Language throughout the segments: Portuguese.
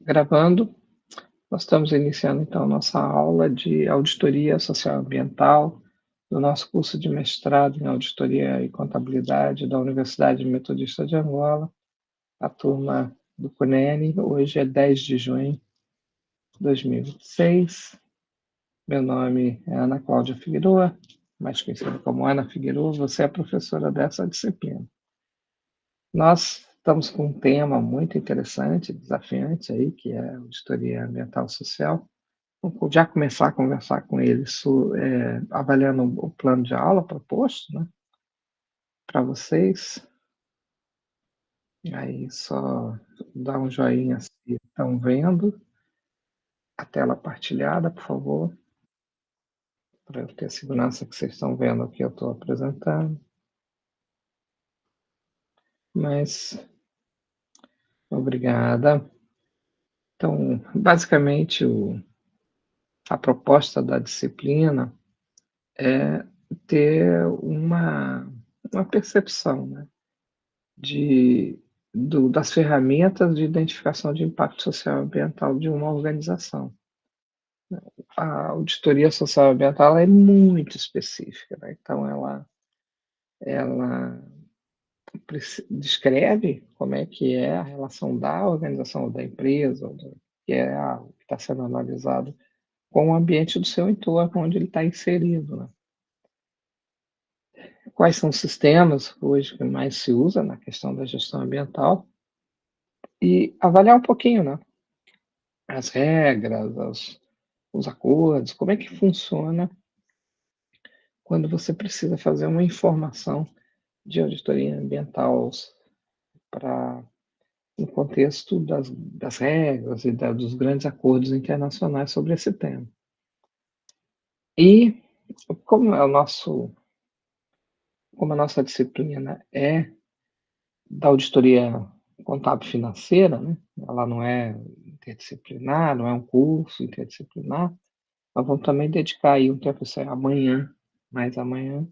Gravando, nós estamos iniciando então nossa aula de auditoria socioambiental do nosso curso de mestrado em auditoria e contabilidade da Universidade Metodista de Angola, a turma do CUNEN. Hoje é 10 de junho de 2026. Meu nome é Ana Cláudia Figueroa, mais conhecida como Ana Figueroa. Você é professora dessa disciplina. Nós estamos com um tema muito interessante, desafiante aí, que é a auditoria ambiental social. Vou já começar a conversar com eles, avaliando o plano de aula proposto, né, para vocês. Aí só dá um joinha se estão vendo. A tela partilhada, por favor, para eu ter segurança que vocês estão vendo o que eu estou apresentando. Mas, obrigada. Então, basicamente, a proposta da disciplina é ter uma percepção, né, das ferramentas de identificação de impacto social e ambiental de uma organização. A auditoria social e ambiental é muito específica, né? Então ela descreve como é que é a relação da organização ou da empresa, que é o que está sendo analisado, com o ambiente do seu entorno, onde ele está inserido, né? Quais são os sistemas hoje que mais se usa na questão da gestão ambiental e avaliar um pouquinho, né, as regras, os acordos, como é que funciona quando você precisa fazer uma informação de auditoria ambiental para no contexto das regras e dos grandes acordos internacionais sobre esse tema. E como a nossa disciplina é da auditoria contábil financeira, né, ela não é interdisciplinar, não é um curso interdisciplinar, nós vamos também dedicar aí um tempo, isso é amanhã, mais amanhã,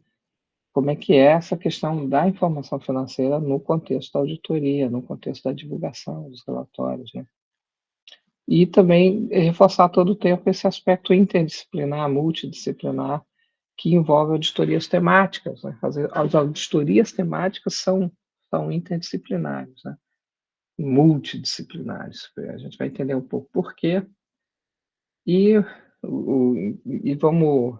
como é que é essa questão da informação financeira no contexto da auditoria, no contexto da divulgação dos relatórios, né? E também reforçar todo o tempo esse aspecto interdisciplinar, multidisciplinar, que envolve auditorias temáticas, né? As auditorias temáticas são interdisciplinares, né? Multidisciplinares. A gente vai entender um pouco por quê. E, e vamos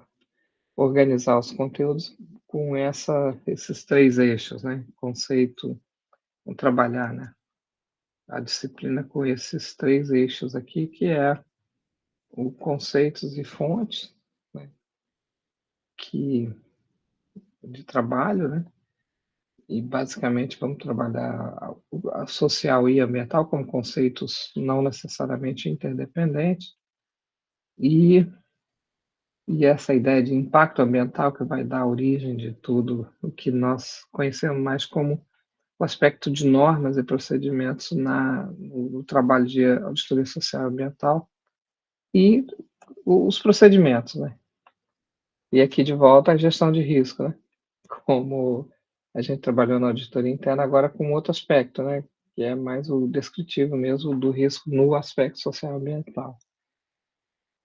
organizar os conteúdos com esses três eixos, né? Conceito, vamos trabalhar, né, a disciplina com esses três eixos aqui, que é o conceitos e fontes, né, de trabalho, né? E basicamente vamos trabalhar a social e ambiental como conceitos não necessariamente interdependentes e essa ideia de impacto ambiental que vai dar origem de tudo o que nós conhecemos mais como o aspecto de normas e procedimentos no trabalho de auditoria social e ambiental e os procedimentos, né? E aqui de volta a gestão de risco, né? Como a gente trabalhou na auditoria interna agora com outro aspecto, né? Que é mais o descritivo mesmo do risco no aspecto social e ambiental.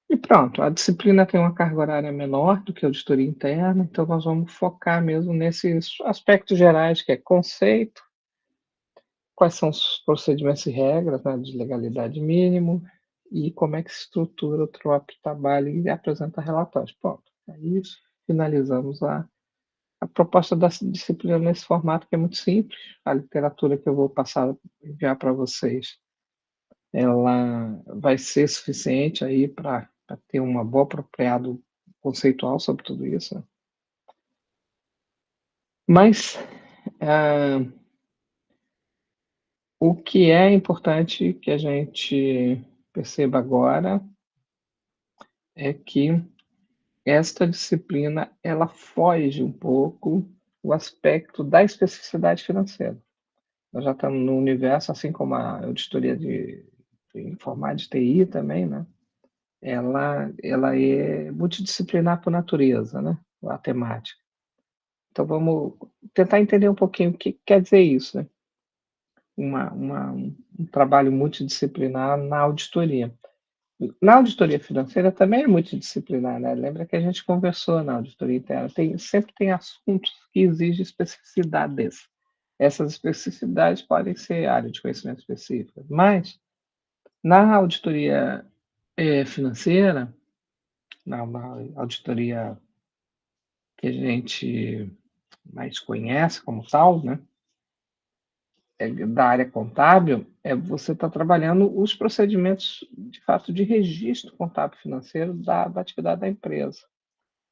E pronto, a disciplina tem uma carga horária menor do que a auditoria interna, então nós vamos focar mesmo nesses aspectos gerais, que é conceito, quais são os procedimentos e regras, né, de legalidade mínimo, e como é que se estrutura o TROP trabalho e apresenta relatórios. Pronto, é isso. Finalizamos a proposta da disciplina nesse formato, que é muito simples. A literatura que eu vou enviar para vocês, ela vai ser suficiente aí para ter uma boa apropriado conceitual sobre tudo isso, né? Mas o que é importante que a gente perceba agora é que esta disciplina ela foge um pouco o aspecto da especificidade financeira. Nós já estamos no universo, assim como a auditoria de informática de TI também, né? Ela é multidisciplinar por natureza, né? A temática. Então vamos tentar entender um pouquinho o que quer dizer isso, né? um trabalho multidisciplinar na auditoria. Na auditoria financeira também é multidisciplinar, né, lembra que a gente conversou na auditoria interna, sempre tem assuntos que exigem especificidades. Essas especificidades podem ser área de conhecimento específica, mas na auditoria, financeira, na auditoria que a gente mais conhece como tal, né, da área contábil, você está trabalhando os procedimentos, de fato, de registro contábil financeiro da atividade da empresa.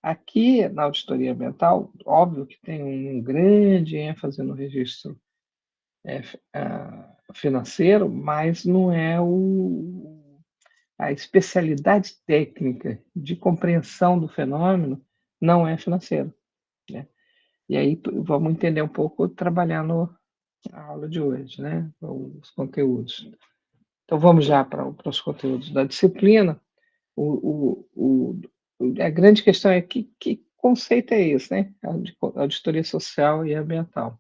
Aqui, na auditoria ambiental, óbvio que tem um grande ênfase no registro financeiro, mas não é a especialidade técnica de compreensão do fenômeno não é financeiro, né? E aí vamos entender um pouco trabalhando a aula de hoje, né? Os conteúdos. Então vamos já para os conteúdos da disciplina. A grande questão é que conceito é esse, né? Auditoria social e ambiental.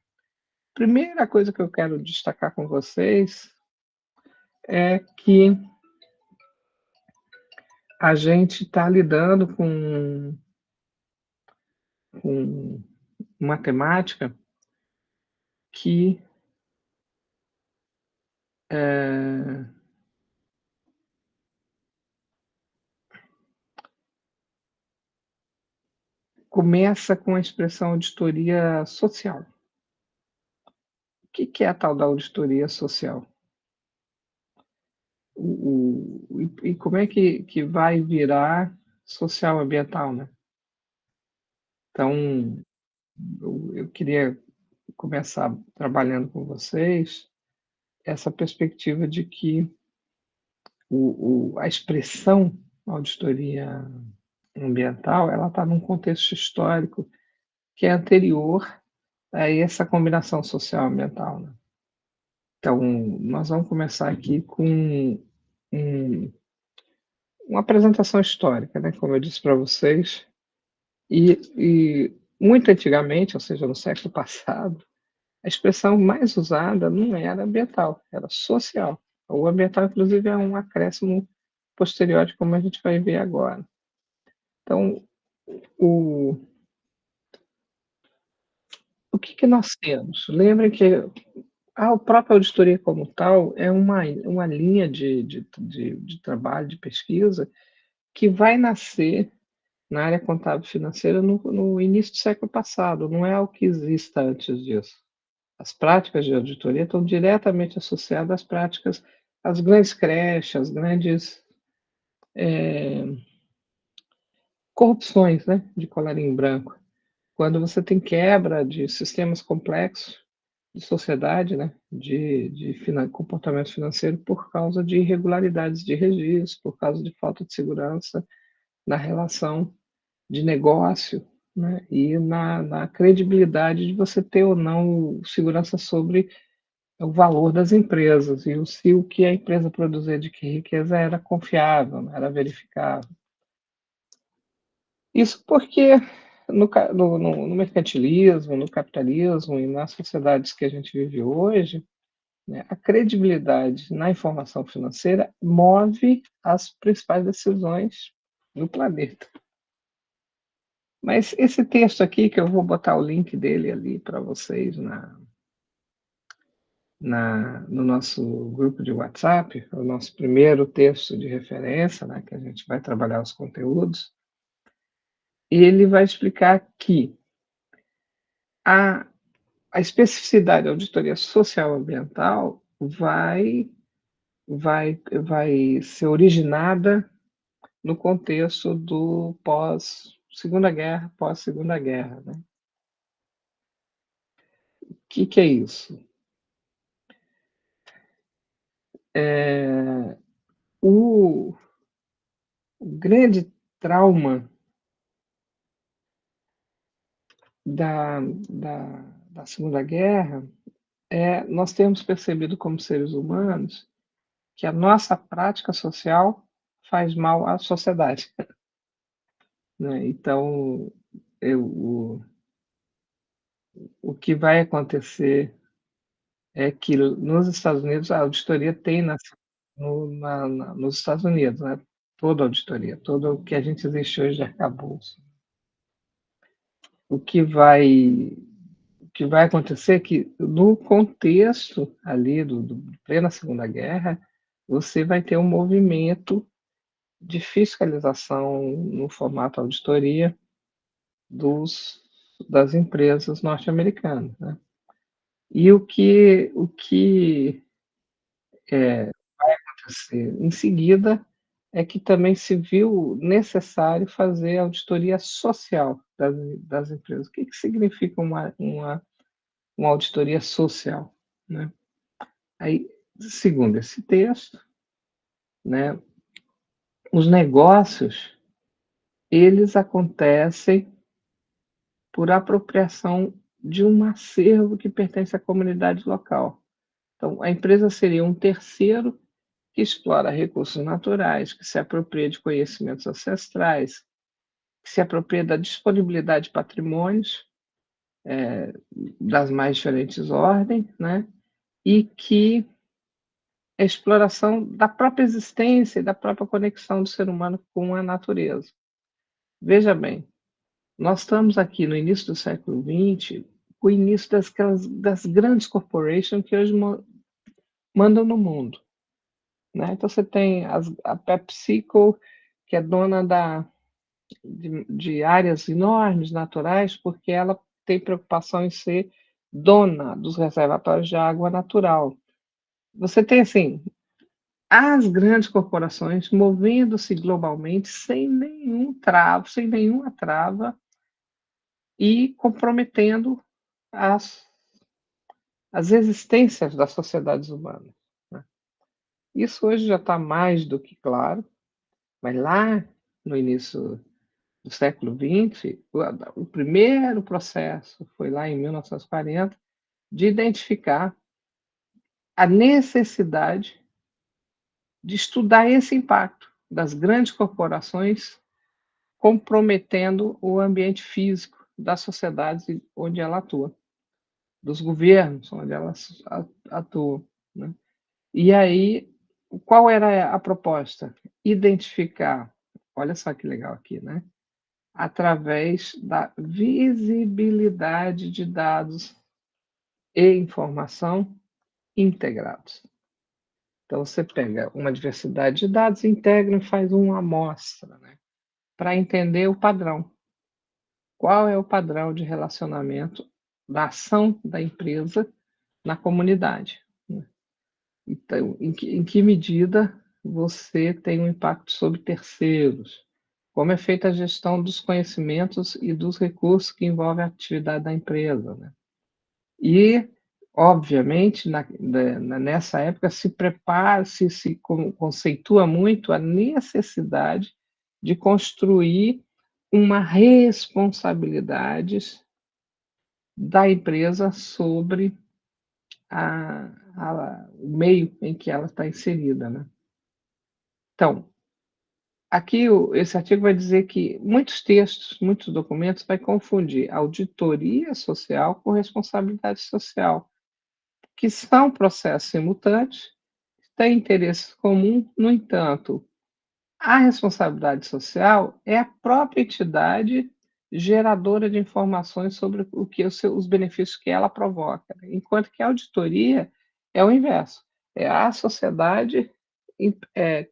Primeira coisa que eu quero destacar com vocês é que a gente está lidando com uma temática que começa com a expressão auditoria social. O que é a tal da auditoria social? E como é que vai virar social ambiental, né? Então, eu queria começar trabalhando com vocês essa perspectiva de que a expressão auditoria ambiental ela está num contexto histórico que é anterior a essa combinação social ambiental, né? Então, nós vamos começar aqui com um, uma apresentação histórica, né? Como eu disse para vocês, e muito antigamente, ou seja, no século passado, a expressão mais usada não era ambiental, era social. O ambiental, inclusive, é um acréscimo posterior, de como a gente vai ver agora. Então, o, o que nós temos? Lembrem que a própria auditoria como tal é uma linha de trabalho, de pesquisa, que vai nascer na área contábil financeira no início do século passado, não é algo que exista antes disso. As práticas de auditoria estão diretamente associadas às práticas, às grandes creches, às grandes corrupções, né, de colarinho branco. Quando você tem quebra de sistemas complexos de sociedade, né, de comportamento financeiro por causa de irregularidades de registro, por causa de falta de segurança na relação de negócio, né, e na credibilidade de você ter ou não segurança sobre o valor das empresas e se o que a empresa produzia de que riqueza era confiável, era verificável. Isso porque no mercantilismo, no capitalismo e nas sociedades que a gente vive hoje, né, a credibilidade na informação financeira move as principais decisões no planeta. Mas esse texto aqui, que eu vou botar o link dele ali para vocês no nosso grupo de WhatsApp, o nosso primeiro texto de referência, né, que a gente vai trabalhar os conteúdos, e ele vai explicar que a, a especificidade da auditoria social ambiental vai ser originada no contexto do pós-Segunda Guerra, pós-Segunda Guerra. Né? O que é isso? O grande trauma da, da, da Segunda Guerra nós temos percebido como seres humanos que a nossa prática social faz mal à sociedade. Né? Então, o que vai acontecer é que nos Estados Unidos a auditoria tem nos Estados Unidos, né, toda a auditoria, todo o que a gente existe hoje de arcabouço. O que vai o que vai acontecer é que no contexto ali do plena Segunda Guerra, você vai ter um movimento de fiscalização no formato auditoria dos das empresas norte-americanas, né. E o que acontecer em seguida é que também se viu necessário fazer auditoria social das empresas. O que que significa uma auditoria social, né? Aí, segundo esse texto, né, os negócios, eles acontecem por apropriação de um acervo que pertence à comunidade local. Então, a empresa seria um terceiro que explora recursos naturais, que se apropria de conhecimentos ancestrais, que se apropria da disponibilidade de patrimônios das mais diferentes ordens, né? E que a exploração da própria existência e da própria conexão do ser humano com a natureza. Veja bem, nós estamos aqui no início do século XX, o início das grandes corporations que hoje mandam no mundo, né? Então você tem a PepsiCo, que é dona de áreas enormes naturais, porque ela tem preocupação em ser dona dos reservatórios de água natural. Você tem, assim, as grandes corporações movendo-se globalmente sem nenhuma trava e comprometendo as, as existências das sociedades humanas, né? Isso hoje já está mais do que claro, mas lá no início do século XX, o primeiro processo foi lá em 1940 de identificar a necessidade de estudar esse impacto das grandes corporações comprometendo o ambiente físico das sociedades onde ela atua, dos governos onde elas atuam, né? E aí, qual era a proposta? Identificar, olha só que legal aqui, né? Através da visibilidade de dados e informação integrados. Então, você pega uma diversidade de dados, integra e faz uma amostra, né, para entender o padrão. Qual é o padrão de relacionamento da ação da empresa na comunidade, né? Então, em que medida você tem um impacto sobre terceiros? Como é feita a gestão dos conhecimentos e dos recursos que envolvem a atividade da empresa, né? E, obviamente, nessa época se prepara, se conceitua muito a necessidade de construir uma responsabilidade da empresa sobre o meio em que ela está inserida, né? Então, aqui esse artigo vai dizer que muitos textos, muitos documentos vai confundir auditoria social com responsabilidade social, que são processos simultâneos, têm interesses comuns, no entanto, a responsabilidade social é a própria entidade geradora de informações sobre os benefícios que ela provoca, enquanto que a auditoria é o inverso, é a sociedade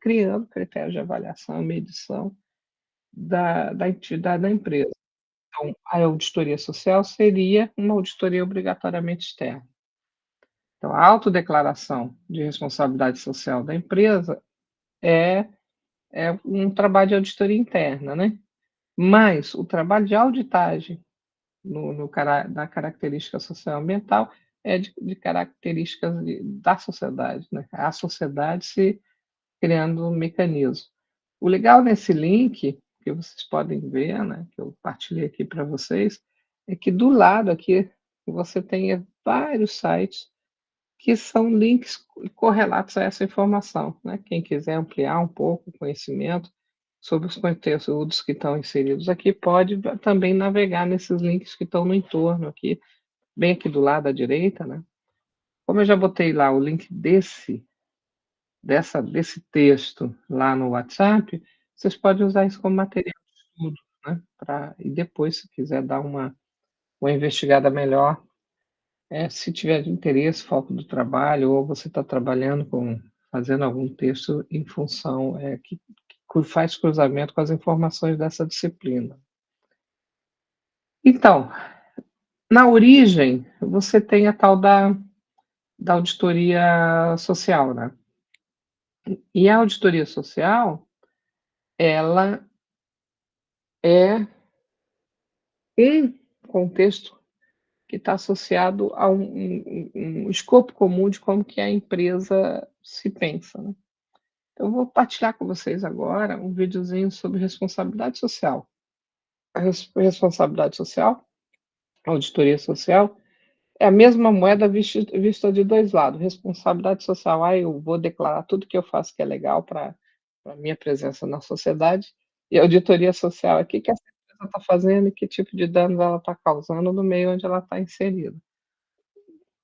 criando critérios de avaliação e medição da atividade da empresa. Então, a auditoria social seria uma auditoria obrigatoriamente externa. Então, a autodeclaração de responsabilidade social da empresa é, é um trabalho de auditoria interna, né? Mas o trabalho de auditagem na característica social ambiental é de características da sociedade, né? A sociedade se criando um mecanismo. O legal nesse link, que vocês podem ver, né, que eu partilhei aqui para vocês, é que do lado aqui você tem vários sites que são links correlatos a essa informação, né? Quem quiser ampliar um pouco o conhecimento sobre os conteúdos que estão inseridos aqui, pode também navegar nesses links que estão no entorno aqui, bem aqui do lado à direita, né? Como eu já botei lá o link desse texto lá no WhatsApp, vocês podem usar isso como material de estudo, né, e depois se quiser dar uma investigada melhor, se tiver de interesse, foco do trabalho, ou você está trabalhando fazendo algum texto em função, que faz cruzamento com as informações dessa disciplina. Então, na origem, você tem a tal da auditoria social, né? E a auditoria social, ela é um contexto que está associado a um escopo comum de como que a empresa se pensa, né. Então eu vou partilhar com vocês agora um videozinho sobre responsabilidade social. A responsabilidade social, a auditoria social, é a mesma moeda vista de 2 lados. Responsabilidade social, eu vou declarar tudo que eu faço que é legal para a minha presença na sociedade, e auditoria social é o que essa empresa está fazendo e que tipo de danos ela está causando no meio onde ela está inserida.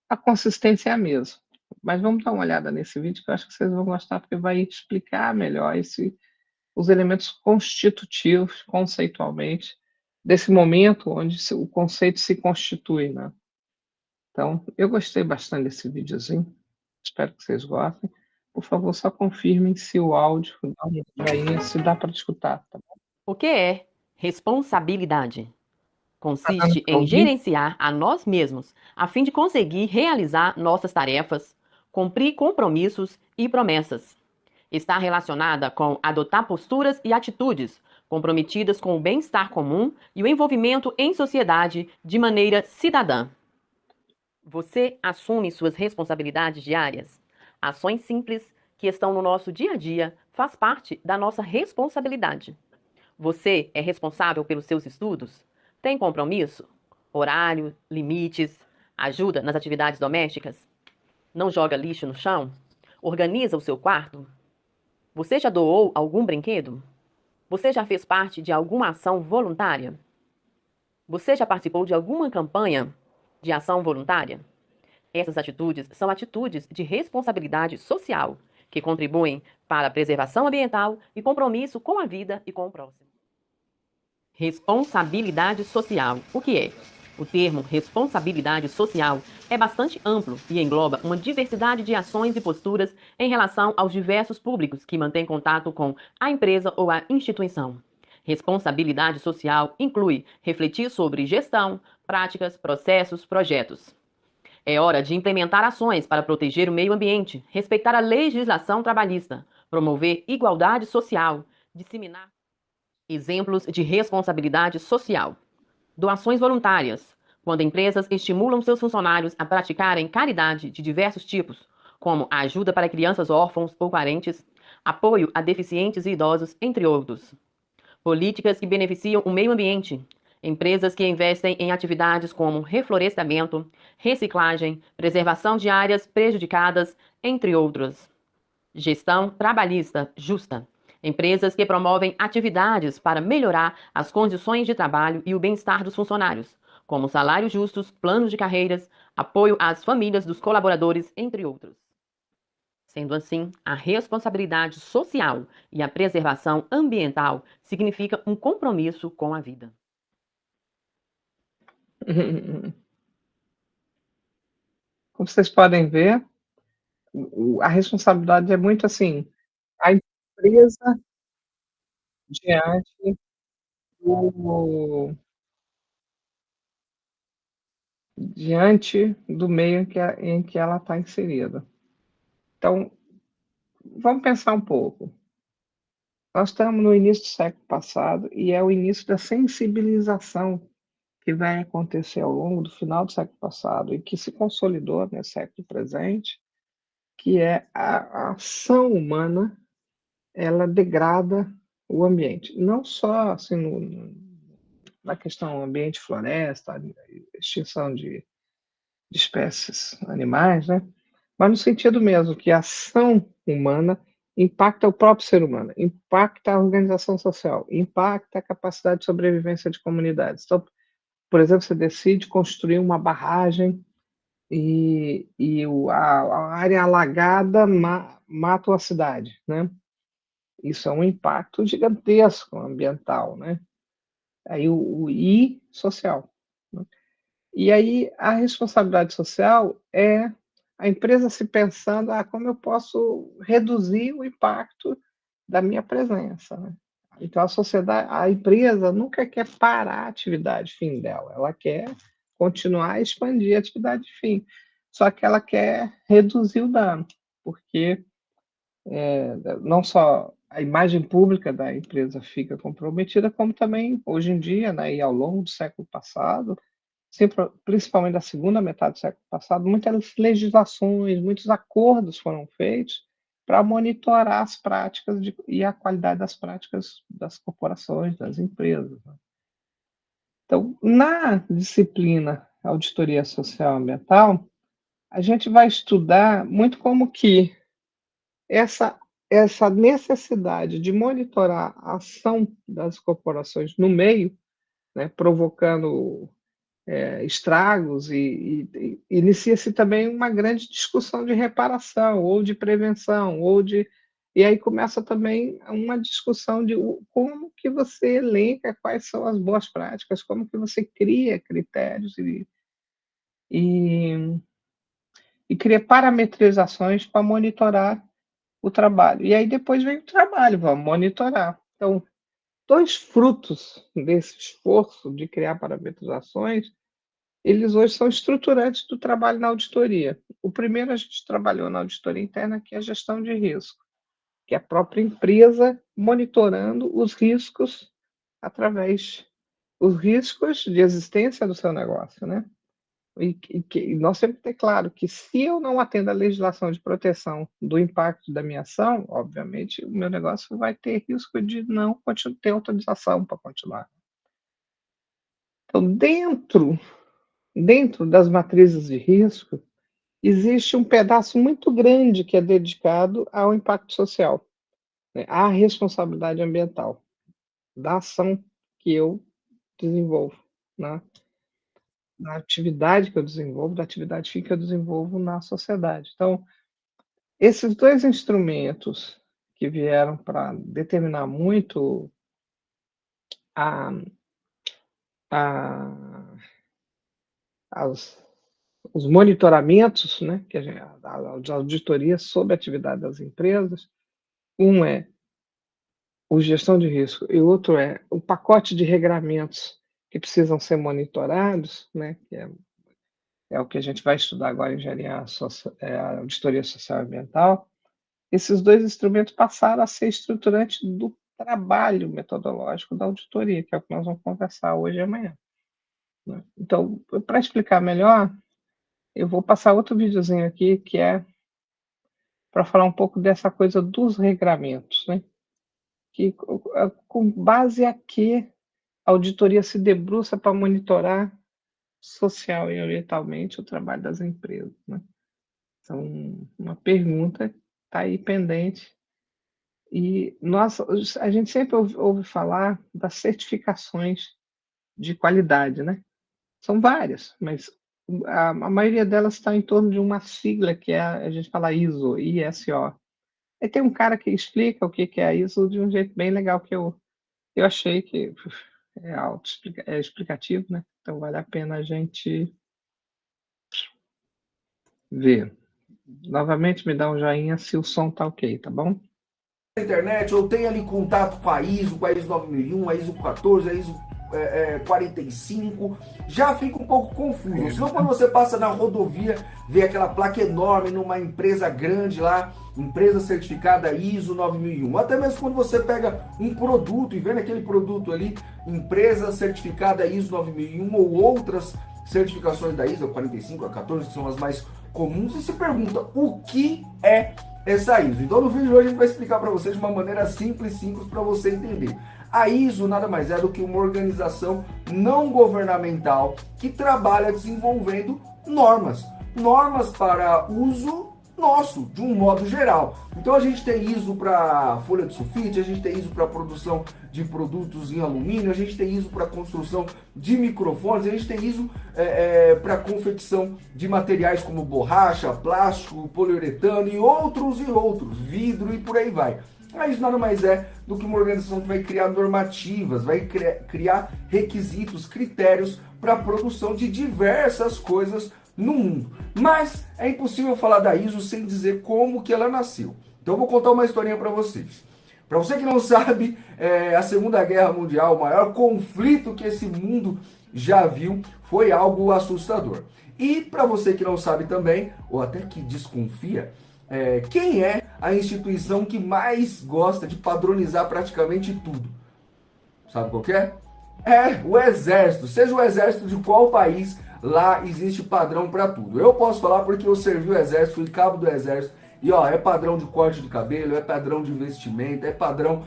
A consistência é a mesma, mas vamos dar uma olhada nesse vídeo que eu acho que vocês vão gostar, porque vai explicar melhor os elementos constitutivos, conceitualmente, desse momento onde o conceito se constitui, né. Então, eu gostei bastante desse videozinho, espero que vocês gostem. Por favor, só confirmem se o áudio dá um joinha, se dá para escutar, tá bom? O que é responsabilidade? Tá dando Consiste para em ouvir? gerenciar a nós mesmos, a fim de conseguir realizar nossas tarefas, cumprir compromissos e promessas. Está relacionada com adotar posturas e atitudes comprometidas com o bem-estar comum e o envolvimento em sociedade de maneira cidadã. Você assume suas responsabilidades diárias? Ações simples que estão no nosso dia a dia faz parte da nossa responsabilidade. Você é responsável pelos seus estudos? Tem compromisso? Horário, limites? Ajuda nas atividades domésticas? Não joga lixo no chão? Organiza o seu quarto? Você já doou algum brinquedo? Você já fez parte de alguma ação voluntária? Você já participou de alguma campanha de ação voluntária? Essas atitudes são atitudes de responsabilidade social que contribuem para a preservação ambiental e compromisso com a vida e com o próximo. Responsabilidade social. O que é? O termo responsabilidade social é bastante amplo e engloba uma diversidade de ações e posturas em relação aos diversos públicos que mantêm contato com a empresa ou a instituição. Responsabilidade social inclui refletir sobre gestão, práticas, processos, projetos. É hora de implementar ações para proteger o meio ambiente, respeitar a legislação trabalhista, promover igualdade social, disseminar exemplos de responsabilidade social. Doações voluntárias, quando empresas estimulam seus funcionários a praticarem caridade de diversos tipos, como a ajuda para crianças órfãos ou carentes, apoio a deficientes e idosos, entre outros. Políticas que beneficiam o meio ambiente, empresas que investem em atividades como reflorestamento, reciclagem, preservação de áreas prejudicadas, entre outros. Gestão trabalhista justa. Empresas que promovem atividades para melhorar as condições de trabalho e o bem-estar dos funcionários, como salários justos, planos de carreiras, apoio às famílias dos colaboradores, entre outros. Sendo assim, a responsabilidade social e a preservação ambiental significa um compromisso com a vida. Como vocês podem ver, a responsabilidade é muito assim, a empresa diante do do meio em que ela está inserida. Então, vamos pensar um pouco. Nós estamos no início do século passado e é o início da sensibilização que vai acontecer ao longo do final do século passado e que se consolidou nesse século presente, que é a ação humana, ela degrada o ambiente. Não só assim, na questão ambiente, floresta, extinção de espécies animais, né? Mas no sentido mesmo que a ação humana impacta o próprio ser humano, impacta a organização social, impacta a capacidade de sobrevivência de comunidades. Então, por exemplo, você decide construir uma barragem a área alagada mata a cidade, né? Isso é um impacto gigantesco ambiental, né? Aí o I social, né? E aí a responsabilidade social é a empresa se pensando, como eu posso reduzir o impacto da minha presença, né? Então a sociedade, a empresa nunca quer parar a atividade fim dela, ela quer continuar a expandir a atividade fim, só que ela quer reduzir o dano, porque não só a imagem pública da empresa fica comprometida, como também hoje em dia, né, e ao longo do século passado, sempre, principalmente da segunda metade do século passado, muitas legislações, muitos acordos foram feitos para monitorar as práticas e a qualidade das práticas das corporações, das empresas, né? Então, na disciplina Auditoria Social e Ambiental, a gente vai estudar muito como que essa, essa necessidade de monitorar a ação das corporações no meio, né, provocando estragos, e inicia-se também uma grande discussão de reparação, ou de prevenção, e aí começa também uma discussão de como que você elenca quais são as boas práticas, como que você cria critérios e, e cria parametrizações para monitorar o trabalho. E aí depois vem o trabalho, vamos monitorar. Então, dois frutos desse esforço de criar parametrizações, eles hoje são estruturantes do trabalho na auditoria. O primeiro a gente trabalhou na auditoria interna, que é a gestão de risco, que é a própria empresa monitorando os riscos através os riscos de existência do seu negócio, né? E nós sempre ter claro que se eu não atendo à legislação de proteção do impacto da minha ação, obviamente o meu negócio vai ter risco de não ter autorização para continuar. Então, dentro das matrizes de risco, existe um pedaço muito grande que é dedicado ao impacto social, né, à responsabilidade ambiental, da ação que eu desenvolvo, né, na atividade que eu desenvolvo, da atividade fim que eu desenvolvo na sociedade. Então, esses dois instrumentos que vieram para determinar muito a, a, as, os monitoramentos, né, que as auditorias sobre a atividade das empresas, um é o gestão de risco e o outro é o pacote de regramentos que precisam ser monitorados, né, que é o que a gente vai estudar agora em engenharia a auditoria social e ambiental. Esses dois instrumentos passaram a ser estruturantes do trabalho metodológico da auditoria, que é o que nós vamos conversar hoje e amanhã, né? Então, para explicar melhor, eu vou passar outro videozinho aqui, que é para falar um pouco dessa coisa dos regramentos, né? Que, com base a que a auditoria se debruça para monitorar social e ambientalmente o trabalho das empresas, né? Então, uma pergunta está aí pendente. E a gente sempre ouve falar das certificações de qualidade, né? São várias, mas a maioria delas está em torno de uma sigla que a gente fala ISO, ISO. Aí tem um cara que explica o que é a ISO de um jeito bem legal que eu achei que é explicativo, né? Então vale a pena a gente ver. Novamente me dá um joinha se o som tá ok, tá bom? Na internet, ou tem ali contato com a ISO 9001, a ISO 14, a ISO 45, já fica um pouco confuso. Senão quando você passa na rodovia, vê aquela placa enorme numa empresa grande lá, empresa certificada ISO 9001. Até mesmo quando você pega um produto e vê naquele produto ali, empresa certificada ISO 9001 ou outras certificações da ISO 45, a 14, que são as mais comuns, e se pergunta o que é essa ISO. Então no vídeo de hoje a gente vai explicar para vocês de uma maneira simples para você entender. A ISO nada mais é do que uma organização não governamental que trabalha desenvolvendo normas para uso nosso, de um modo geral. Então a gente tem ISO para folha de sulfite, a gente tem ISO para produção de produtos em alumínio, a gente tem ISO para construção de microfones, a gente tem ISO para confecção de materiais como borracha, plástico, poliuretano e outros, vidro e por aí vai. Mas nada mais é do que uma organização que vai criar normativas, vai criar requisitos, critérios para a produção de diversas coisas no mundo. Mas é impossível falar da ISO sem dizer como que ela nasceu. Então eu vou contar uma historinha para vocês. Para você que não sabe, a Segunda Guerra Mundial, o maior conflito que esse mundo já viu, foi algo assustador. E para você que não sabe também, ou até que desconfia, quem é a instituição que mais gosta de padronizar praticamente tudo? Sabe qual que é? É o Exército. Seja o Exército de qual país, lá existe padrão para tudo. Eu posso falar porque eu servi o Exército, fui cabo do Exército, e ó, é padrão de corte de cabelo, é padrão de investimento, é padrão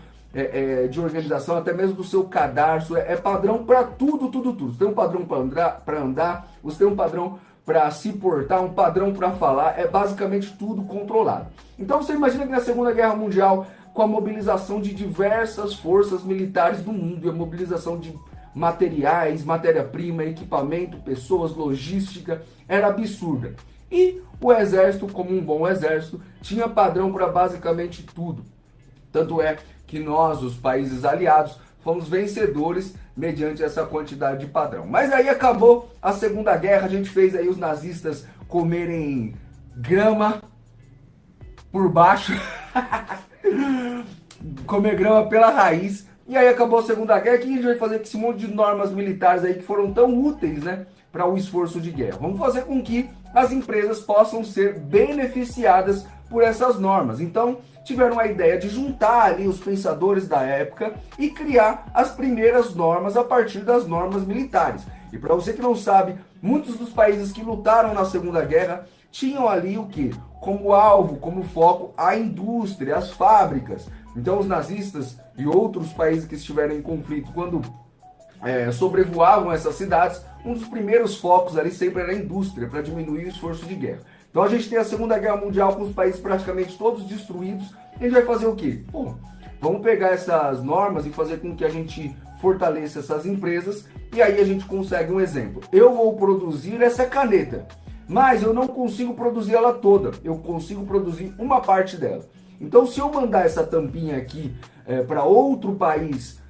de organização, até mesmo do seu cadarço, é padrão para tudo, tudo, tudo. Você tem um padrão para andar, você tem um padrão para se portar, um padrão para falar, é basicamente tudo controlado. Então você imagina que na Segunda Guerra Mundial, com a mobilização de diversas forças militares do mundo, e a mobilização de materiais, matéria-prima, equipamento, pessoas, logística, era absurda. E o exército, como um bom exército, tinha padrão para basicamente tudo. Tanto é que nós, os países aliados, fomos vencedores mediante essa quantidade de padrão. Mas aí acabou a Segunda Guerra, a gente fez aí os nazistas comerem grama por baixo, comer grama pela raiz, e aí acabou a Segunda Guerra. O que a gente vai fazer com esse monte de normas militares aí que foram tão úteis, né, para o esforço de guerra? Vamos fazer com que as empresas possam ser beneficiadas por essas normas. Então, tiveram a ideia de juntar ali os pensadores da época e criar as primeiras normas a partir das normas militares. E para você que não sabe, muitos dos países que lutaram na Segunda Guerra tinham ali o quê? Como alvo, como foco, a indústria, as fábricas. Então os nazistas e outros países que estiveram em conflito, quando sobrevoavam essas cidades, um dos primeiros focos ali sempre era a indústria, para diminuir o esforço de guerra. Então a gente tem a Segunda Guerra Mundial com os países praticamente todos destruídos. A gente vai fazer o quê? Pô, vamos pegar essas normas e fazer com que a gente fortaleça essas empresas, e aí a gente consegue um exemplo. Eu vou produzir essa caneta, mas eu não consigo produzir ela toda, eu consigo produzir uma parte dela. Então se eu mandar essa tampinha aqui para outro país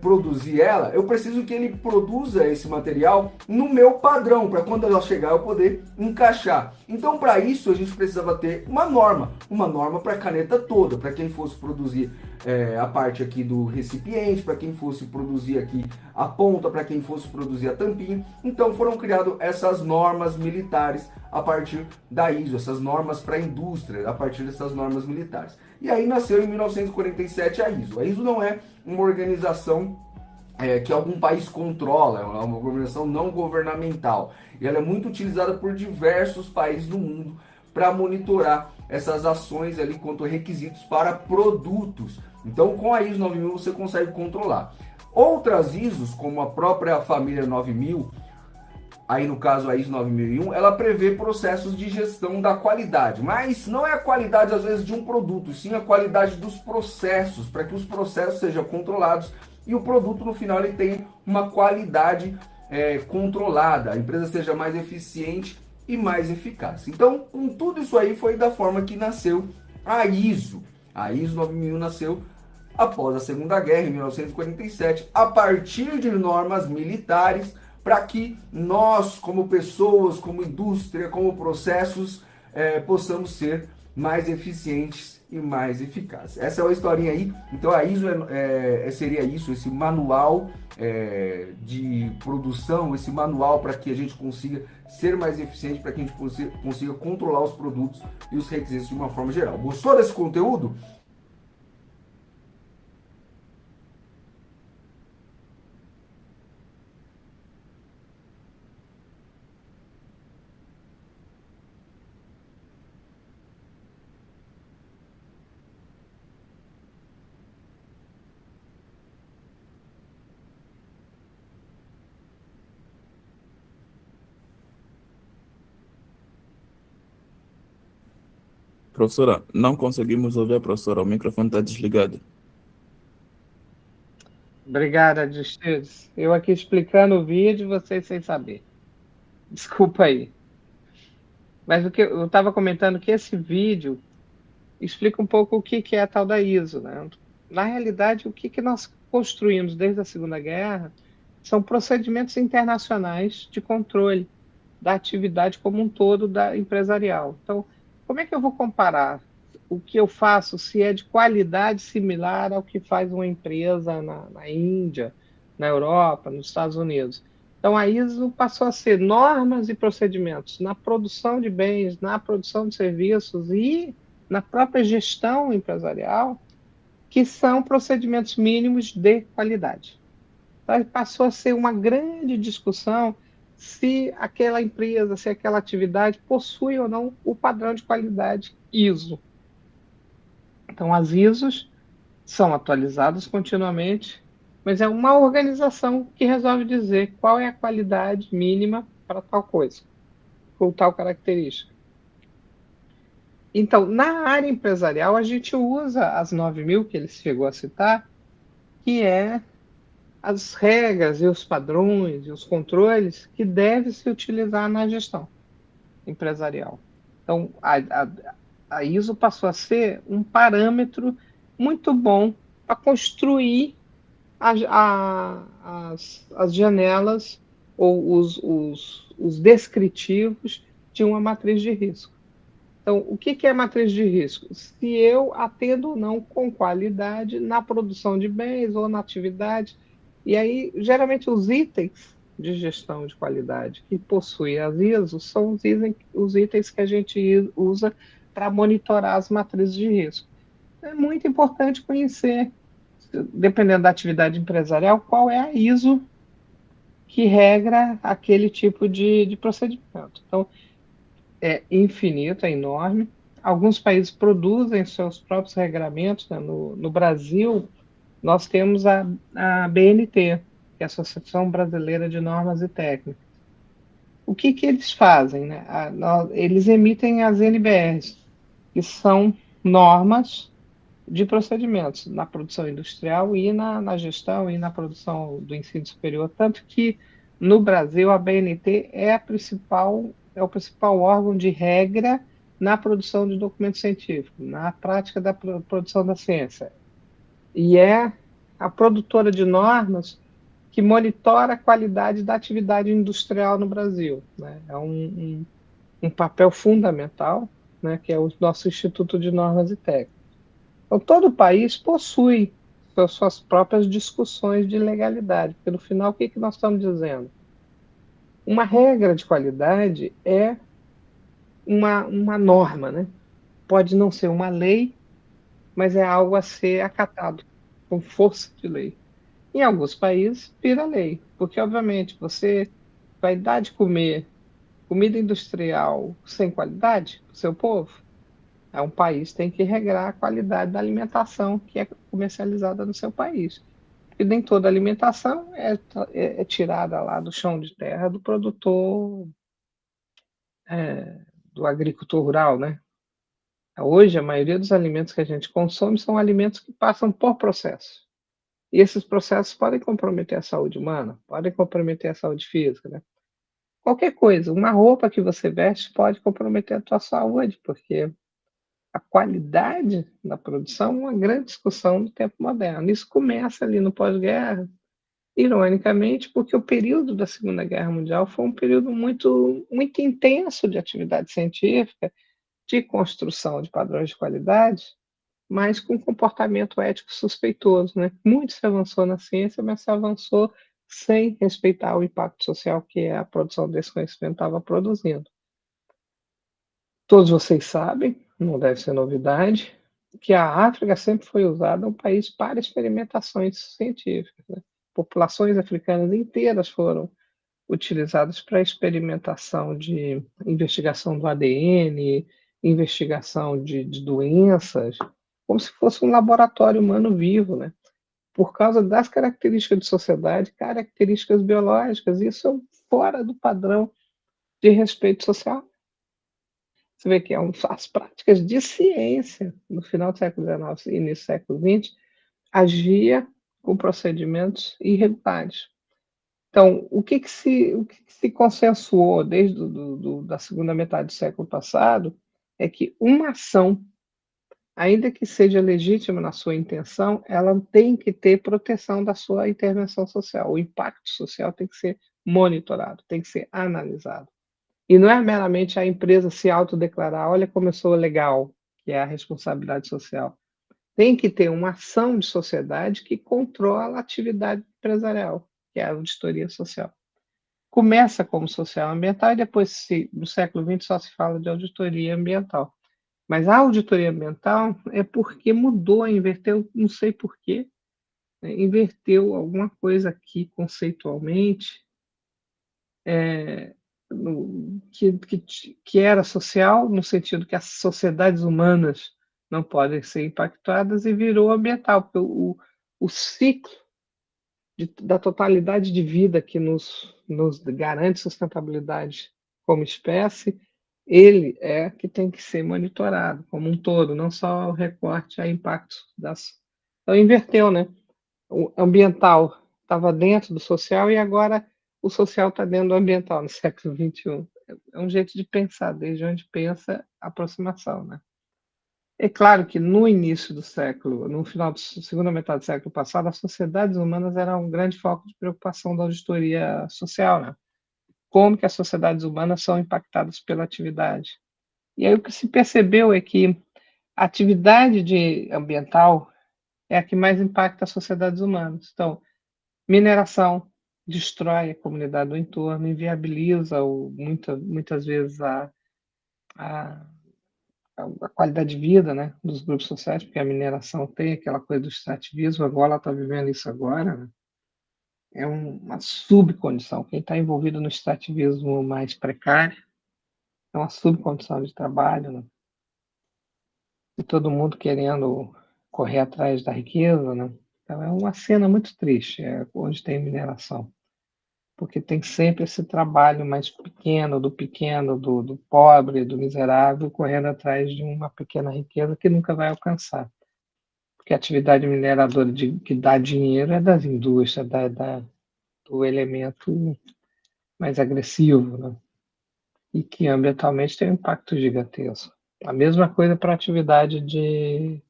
produzir ela, eu preciso que ele produza esse material no meu padrão, para quando ela chegar eu poder encaixar. Então para isso a gente precisava ter uma norma para a caneta toda, para quem fosse produzir a parte aqui do recipiente, para quem fosse produzir aqui a ponta, para quem fosse produzir a tampinha. Então foram criadas essas normas militares a partir da ISO, essas normas para a indústria, a partir dessas normas militares. E aí nasceu em 1947 a ISO. A ISO não é uma organização que algum país controla, é uma organização não governamental. E ela é muito utilizada por diversos países do mundo para monitorar essas ações ali quanto a requisitos para produtos. Então com a ISO 9000 você consegue controlar. Outras ISOs, como a própria família 9000, aí no caso a ISO 9001, ela prevê processos de gestão da qualidade, mas não é a qualidade às vezes de um produto, sim a qualidade dos processos, para que os processos sejam controlados e o produto no final ele tenha uma qualidade controlada, a empresa seja mais eficiente e mais eficaz. Então, com tudo isso aí foi da forma que nasceu a ISO. A ISO 9001 nasceu após a Segunda Guerra, em 1947, a partir de normas militares, para que nós, como pessoas, como indústria, como processos, possamos ser mais eficientes e mais eficazes. Essa é uma historinha aí. Então a ISO seria isso, esse manual de produção, esse manual para que a gente consiga ser mais eficiente, para que a gente consiga controlar os produtos e os requisitos de uma forma geral. Gostou desse conteúdo? Professora, não conseguimos ouvir a professora, o microfone está desligado. Obrigada, Aristides. Eu aqui explicando o vídeo, vocês sem saber. Desculpa aí. Mas o que eu estava comentando que esse vídeo explica um pouco o que é a tal da ISO, né? Na realidade, o que nós construímos desde a Segunda Guerra são procedimentos internacionais de controle da atividade como um todo da empresarial. Então, como é que eu vou comparar o que eu faço se é de qualidade similar ao que faz uma empresa na Índia, na Europa, nos Estados Unidos? Então, a ISO passou a ser normas e procedimentos na produção de bens, na produção de serviços e na própria gestão empresarial, que são procedimentos mínimos de qualidade. Então, passou a ser uma grande discussão se aquela empresa, se aquela atividade possui ou não o padrão de qualidade ISO. Então, as ISOs são atualizadas continuamente, mas é uma organização que resolve dizer qual é a qualidade mínima para tal coisa, ou tal característica. Então, na área empresarial, a gente usa as 9.000 que ele chegou a citar, que é as regras e os padrões e os controles que devem se utilizar na gestão empresarial. Então, a ISO passou a ser um parâmetro muito bom para construir as janelas ou os descritivos de uma matriz de risco. Então, o que é matriz de risco? Se eu atendo ou não com qualidade na produção de bens ou na atividade. E aí, geralmente, os itens de gestão de qualidade que possuem as ISOs são os itens que a gente usa para monitorar as matrizes de risco. É muito importante conhecer, dependendo da atividade empresarial, qual é a ISO que regra aquele tipo de procedimento. Então, é infinito, é enorme. Alguns países produzem seus próprios regramentos, né? No Brasil, nós temos a BNT, que é a Associação Brasileira de Normas e Técnicas. O que eles fazem? Né? Eles emitem as NBRs, que são normas de procedimentos na produção industrial e na gestão e na produção do ensino superior, tanto que no Brasil a BNT é o principal órgão de regra na produção de documento científico, na prática da produção da ciência. E é a produtora de normas que monitora a qualidade da atividade industrial no Brasil. Né? É um papel fundamental, né, que é o nosso Instituto de Normas e Técnicas. Então, todo país possui suas próprias discussões de legalidade, porque no final, o que nós estamos dizendo? Uma regra de qualidade é uma norma, né? Pode não ser uma lei, mas é algo a ser acatado com força de lei. Em alguns países, vira lei, porque, obviamente, você vai dar de comer comida industrial sem qualidade para o seu povo? Um país tem que regrar a qualidade da alimentação que é comercializada no seu país. E nem toda alimentação é tirada lá do chão de terra do produtor, do agricultor rural, né? Hoje, a maioria dos alimentos que a gente consome são alimentos que passam por processos. E esses processos podem comprometer a saúde humana, podem comprometer a saúde física, né? Qualquer coisa, uma roupa que você veste pode comprometer a tua saúde, porque a qualidade da produção é uma grande discussão do tempo moderno. Isso começa ali no pós-guerra, ironicamente, porque o período da Segunda Guerra Mundial foi um período muito, muito intenso de atividade científica, de construção de padrões de qualidade, mas com comportamento ético suspeitoso. Né? Muito se avançou na ciência, mas se avançou sem respeitar o impacto social que a produção desse conhecimento estava produzindo. Todos vocês sabem, não deve ser novidade, que a África sempre foi usada um país para experimentações científicas. Né? Populações africanas inteiras foram utilizadas para experimentação de investigação do ADN, investigação de doenças, como se fosse um laboratório humano vivo, né? Por causa das características de sociedade, características biológicas, isso é fora do padrão de respeito social. Você vê que as práticas de ciência, no final do século XIX e início do século XX, agia com procedimentos irregulares. Então, o que se consensuou desde da segunda metade do século passado é que uma ação, ainda que seja legítima na sua intenção, ela tem que ter proteção da sua intervenção social. O impacto social tem que ser monitorado, tem que ser analisado. E não é meramente a empresa se autodeclarar, olha como eu sou legal, que é a responsabilidade social. Tem que ter uma ação de sociedade que controla a atividade empresarial, que é a auditoria social. Começa como social ambiental e depois, no século XX, só se fala de auditoria ambiental. Mas a auditoria ambiental é porque mudou, inverteu, não sei por quê, né, inverteu alguma coisa aqui conceitualmente, que era social, no sentido que as sociedades humanas não podem ser impactadas, e virou ambiental, porque o ciclo da totalidade de vida que nos garante sustentabilidade como espécie, ele é que tem que ser monitorado como um todo, não só o recorte a impactos das. Então, inverteu, né? O ambiental estava dentro do social e agora o social está dentro do ambiental no século XXI. É um jeito de pensar, desde onde pensa a aproximação, né? É claro que no início do século, no final da segunda metade do século passado, as sociedades humanas eram um grande foco de preocupação da auditoria social, né? Como que as sociedades humanas são impactadas pela atividade. E aí o que se percebeu é que a atividade ambiental é a que mais impacta as sociedades humanas. Então, mineração destrói a comunidade do entorno, inviabiliza muitas vezes a a qualidade de vida, né, dos grupos sociais, porque a mineração tem aquela coisa do extrativismo, agora ela está vivendo isso agora, né? É uma subcondição. Quem está envolvido no extrativismo mais precário é uma subcondição de trabalho, né? E todo mundo querendo correr atrás da riqueza, né? Então é uma cena muito triste, onde tem mineração, porque tem sempre esse trabalho mais pequeno, do pobre, do miserável, correndo atrás de uma pequena riqueza que nunca vai alcançar. Porque a atividade mineradora que dá dinheiro é das indústrias, do elemento mais agressivo, né? E que ambientalmente tem um impacto gigantesco. A mesma coisa para a atividade de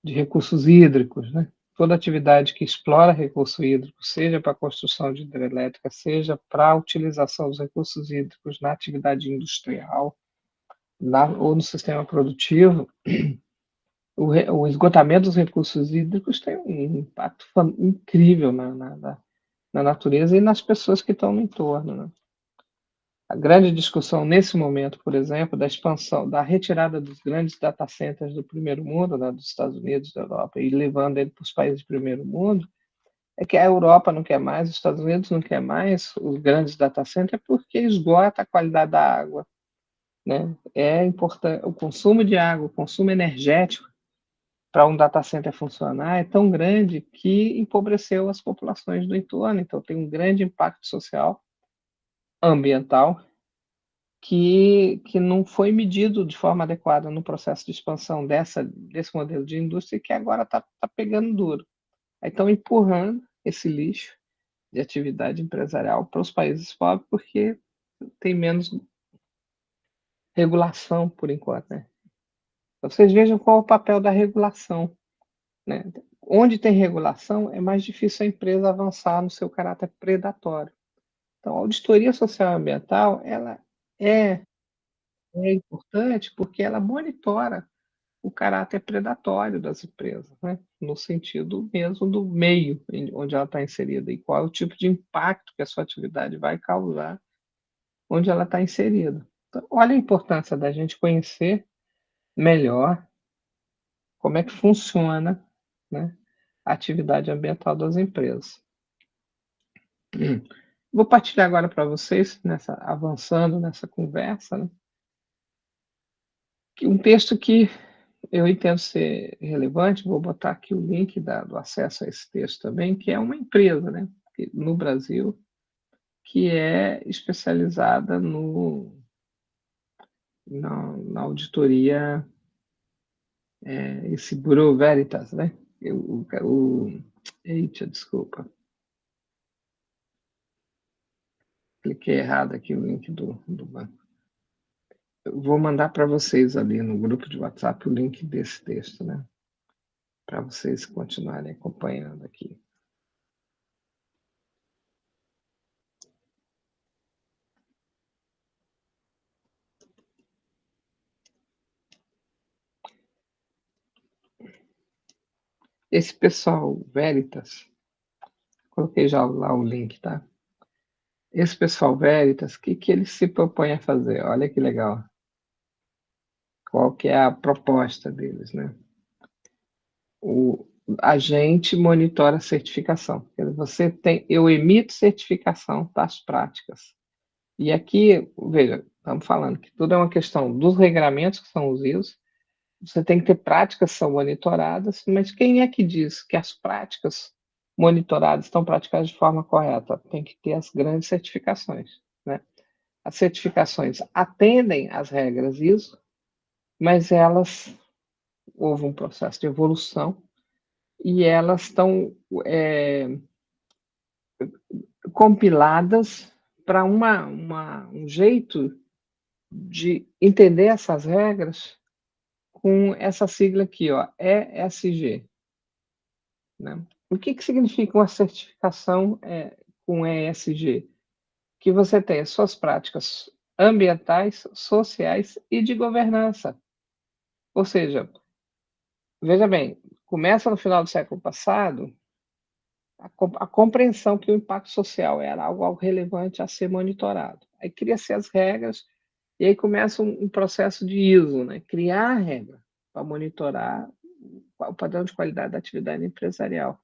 recursos hídricos, né? Toda atividade que explora recurso hídrico, seja para a construção de hidrelétrica, seja para a utilização dos recursos hídricos na atividade industrial, ou no sistema produtivo, o esgotamento dos recursos hídricos tem um impacto incrível na natureza e nas pessoas que estão no entorno, né? A grande discussão nesse momento, por exemplo, da expansão, da retirada dos grandes data centers do primeiro mundo, né, dos Estados Unidos, da Europa, e levando ele para os países do primeiro mundo, é que a Europa não quer mais, os Estados Unidos não quer mais os grandes data centers porque esgota a qualidade da água, né? É importante o consumo de água, o consumo energético para um data center funcionar é tão grande que empobreceu as populações do entorno. Então, tem um grande impacto social, ambiental, que não foi medido de forma adequada no processo de expansão desse modelo de indústria, que agora está pegando duro. Aí estão empurrando esse lixo de atividade empresarial para os países pobres, porque tem menos regulação por enquanto, né? Então, vocês vejam qual é o papel da regulação, né? Onde tem regulação, é mais difícil a empresa avançar no seu caráter predatório. Então, a auditoria social e ambiental, ela é importante porque ela monitora o caráter predatório das empresas, né? No sentido mesmo do meio onde ela está inserida e qual é o tipo de impacto que a sua atividade vai causar onde ela está inserida. Então, olha a importância da gente conhecer melhor como é que funciona, né, a atividade ambiental das empresas. Vou partilhar agora para vocês, avançando nessa conversa, né, um texto que eu entendo ser relevante. Vou botar aqui o link do acesso a esse texto também, que é uma empresa, né, no Brasil, que é especializada na auditoria, esse Bureau Veritas, né? Eita, desculpa. Cliquei errado aqui no link do banco. Eu vou mandar para vocês ali no grupo de WhatsApp o link desse texto, né? Para vocês continuarem acompanhando aqui. Esse pessoal Veritas, coloquei já lá o link, tá? Esse pessoal Veritas, o que ele se propõe a fazer? Olha que legal. Qual que é a proposta deles, né? A gente monitora a certificação. Eu emito certificação das práticas. E aqui, veja, estamos falando que tudo é uma questão dos regramentos que são os ISO. Você tem que ter práticas que são monitoradas, mas quem é que diz que as práticas monitoradas estão praticadas de forma correta? Tem que ter as grandes certificações, né? As certificações atendem às regras ISO, mas houve um processo de evolução e elas estão compiladas para um jeito de entender essas regras com essa sigla aqui, ó, ESG. Né? O que significa uma certificação com ESG? Que você tem as suas práticas ambientais, sociais e de governança. Ou seja, veja bem, começa no final do século passado a compreensão que o impacto social era algo relevante a ser monitorado. Aí cria-se as regras e aí começa um processo de ISO, né? Criar a regra para monitorar o padrão de qualidade da atividade empresarial.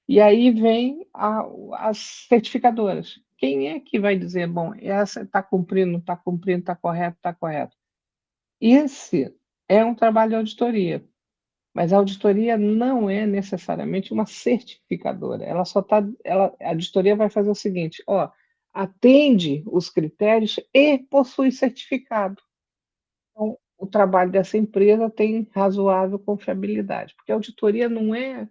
E aí vem as certificadoras. Quem é que vai dizer, bom, essa está cumprindo, não está cumprindo, está correto, está correto? Esse é um trabalho de auditoria. Mas a auditoria não é necessariamente uma certificadora. Ela só tá, a auditoria vai fazer o seguinte: ó, atende os critérios e possui certificado. Então, o trabalho dessa empresa tem razoável confiabilidade, porque a auditoria não é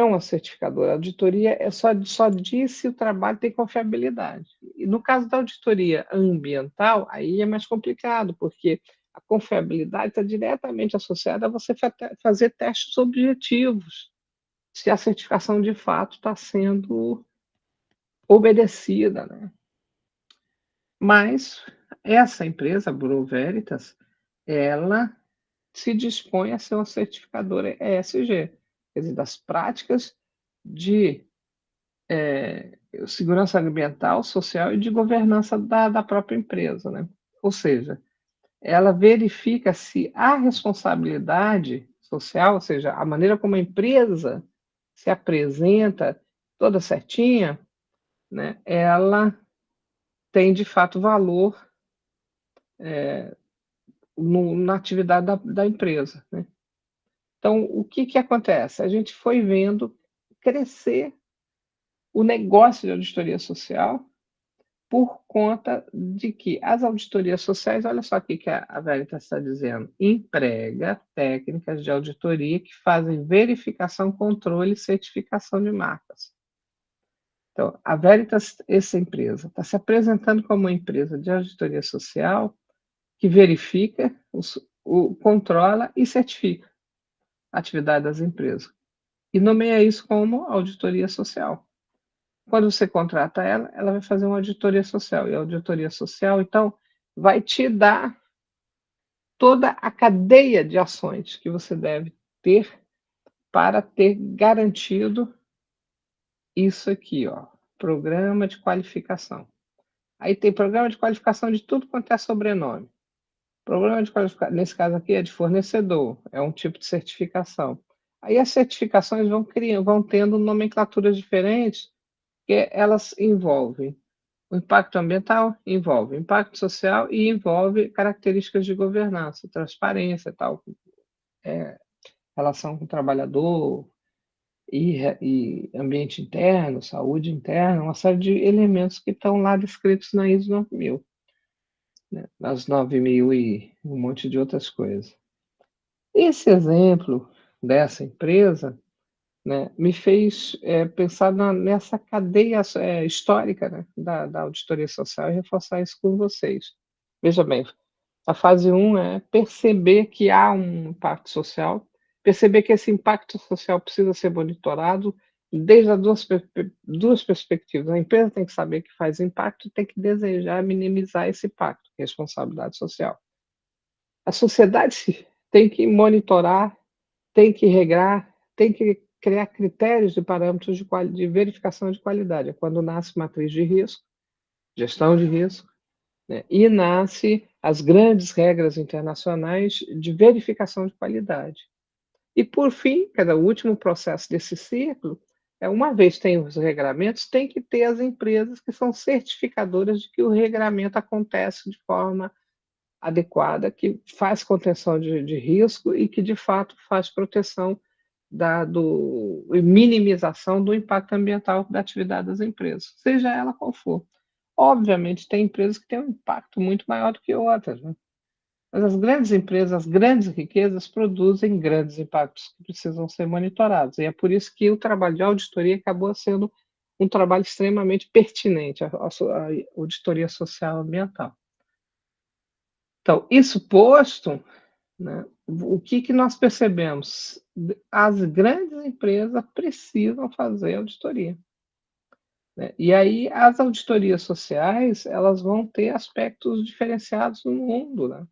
uma certificadora. A auditoria só diz se o trabalho tem confiabilidade. E no caso da auditoria ambiental, aí é mais complicado, porque a confiabilidade está diretamente associada a você fazer testes objetivos, se a certificação de fato está sendo obedecida, né? Mas essa empresa, a Bureau Veritas, ela se dispõe a ser uma certificadora ESG, quer dizer, das práticas de segurança ambiental, social e de governança da própria empresa, né? Ou seja, ela verifica se a responsabilidade social, ou seja, a maneira como a empresa se apresenta toda certinha, né, ela tem de fato valor na atividade da empresa. Né? Então, o que acontece? A gente foi vendo crescer o negócio de auditoria social por conta de que as auditorias sociais, olha só o que a Veritas está dizendo, emprega técnicas de auditoria que fazem verificação, controle e certificação de marcas. Então, a Veritas, essa empresa, está se apresentando como uma empresa de auditoria social que verifica, controla e certifica a atividade das empresas. E nomeia isso como auditoria social. Quando você contrata ela, ela vai fazer uma auditoria social. E a auditoria social, então, vai te dar toda a cadeia de ações que você deve ter para ter garantido isso aqui, ó, programa de qualificação. Aí tem programa de qualificação de tudo quanto é sobrenome. Programa de qualificação, nesse caso aqui, é de fornecedor, é um tipo de certificação. Aí as certificações vão tendo nomenclaturas diferentes, que elas envolvem o impacto ambiental, envolve impacto social e envolve características de governança, transparência, tal, relação com o trabalhador e ambiente interno, saúde interna, uma série de elementos que estão lá descritos na ISO 9000. né, as 9.000 e um monte de outras coisas. Esse exemplo dessa empresa, né, me fez pensar nessa cadeia histórica, né, da auditoria social e reforçar isso com vocês. Veja bem, a fase 1 é perceber que há um impacto social, perceber que esse impacto social precisa ser monitorado desde as duas perspectivas. A empresa tem que saber que faz impacto e tem que desejar minimizar esse impacto, responsabilidade social. A sociedade tem que monitorar, tem que regrar, tem que criar critérios e parâmetros de verificação de qualidade. É quando nasce matriz de risco, gestão de risco, né? E nasce as grandes regras internacionais de verificação de qualidade. E, por fim, o último processo desse ciclo é, uma vez tem os regramentos, tem que ter as empresas que são certificadoras de que o regramento acontece de forma adequada, que faz contenção de risco e que, de fato, faz proteção e minimização do impacto ambiental da atividade das empresas, seja ela qual for. Obviamente, tem empresas que têm um impacto muito maior do que outras, né? Mas as grandes empresas, as grandes riquezas, produzem grandes impactos que precisam ser monitorados. E é por isso que o trabalho de auditoria acabou sendo um trabalho extremamente pertinente, a auditoria social ambiental. Então, isso posto, né, o que nós percebemos? As grandes empresas precisam fazer auditoria, né? E aí as auditorias sociais, elas vão ter aspectos diferenciados no mundo, né?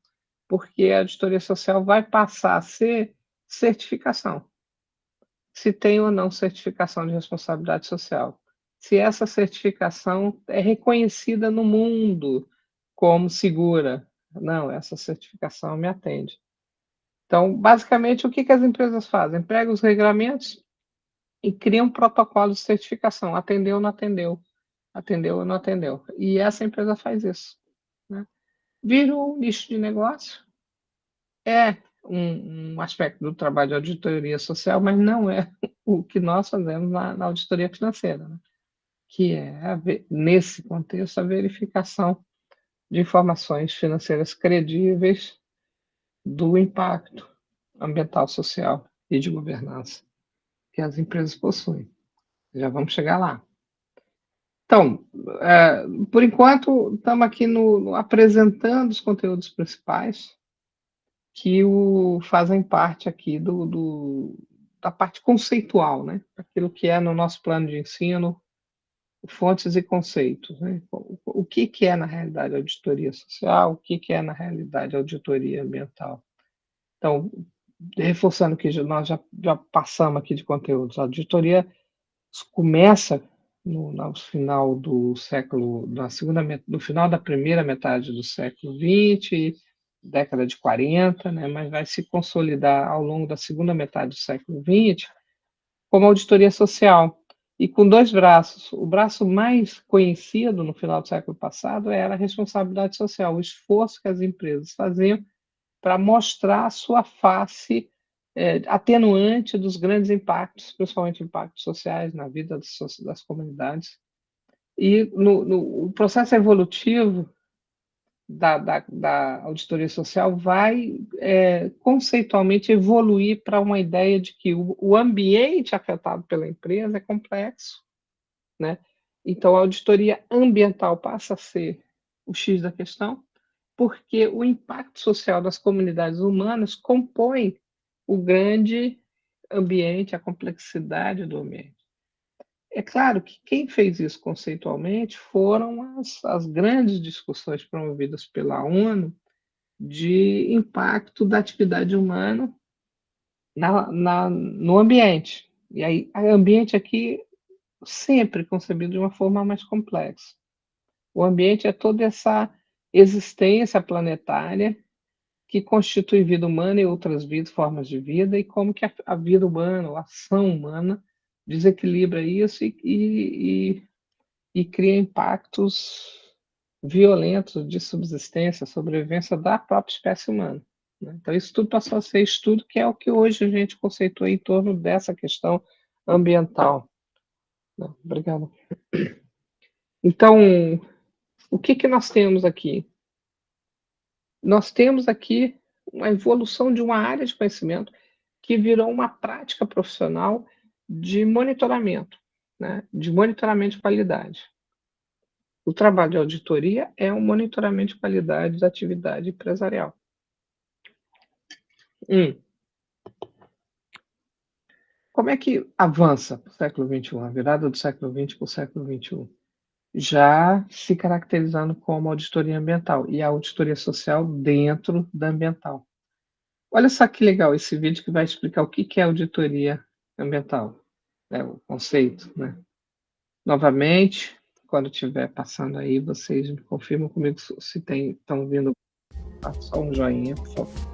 Porque a auditoria social vai passar a ser certificação, se tem ou não certificação de responsabilidade social, se essa certificação é reconhecida no mundo como segura. Não, essa certificação me atende. Então, basicamente, o que as empresas fazem? Pegam os regulamentos e criam um protocolo de certificação. Atendeu ou não atendeu? Atendeu ou não atendeu? E essa empresa faz isso, né? Vira um nicho de negócio, é um aspecto do trabalho de auditoria social, mas não é o que nós fazemos na auditoria financeira, né? Que é, nesse contexto, a verificação de informações financeiras credíveis do impacto ambiental, social e de governança que as empresas possuem. Já vamos chegar lá. Então, por enquanto, estamos aqui apresentando os conteúdos principais que fazem parte aqui da parte conceitual, né? Aquilo que é no nosso plano de ensino, fontes e conceitos, né? O que é, na realidade, auditoria social, o que é, na realidade, auditoria ambiental. Então, reforçando que nós já passamos aqui de conteúdos, a auditoria começa no final do século, no final da primeira metade do século XX, década de 40, né, mas vai se consolidar ao longo da segunda metade do século XX como auditoria social, e com dois braços. O braço mais conhecido no final do século passado era a responsabilidade social, o esforço que as empresas faziam para mostrar a sua face atenuante dos grandes impactos, principalmente impactos sociais na vida das comunidades. E o processo evolutivo da auditoria social vai conceitualmente evoluir para uma ideia de que o ambiente afetado pela empresa é complexo, né? Então, a auditoria ambiental passa a ser o X da questão, porque o impacto social das comunidades humanas compõe o grande ambiente, a complexidade do ambiente. É claro que quem fez isso conceitualmente foram as grandes discussões promovidas pela ONU de impacto da atividade humana no ambiente. E aí, o ambiente aqui sempre concebido de uma forma mais complexa. O ambiente é toda essa existência planetária que constitui vida humana e outras vidas, formas de vida, e como que a vida humana, a ação humana, desequilibra isso e cria impactos violentos de subsistência, sobrevivência da própria espécie humana, né? Então, isso tudo passou a ser estudo, que é o que hoje a gente conceitua em torno dessa questão ambiental, né? Obrigado. Então, o que nós temos aqui? nós temos aqui uma evolução de uma área de conhecimento que virou uma prática profissional de monitoramento, né, de monitoramento de qualidade. O trabalho de auditoria é um monitoramento de qualidade da atividade empresarial. Como é que avança para o século XXI, a virada do século XX para o século XXI? Já se caracterizando como auditoria ambiental e a auditoria social dentro da ambiental. Olha só que legal esse vídeo que vai explicar o que é auditoria ambiental, né, o conceito, né? Novamente, quando estiver passando aí, vocês me confirmam comigo se estão vindo. Só um joinha, por favor.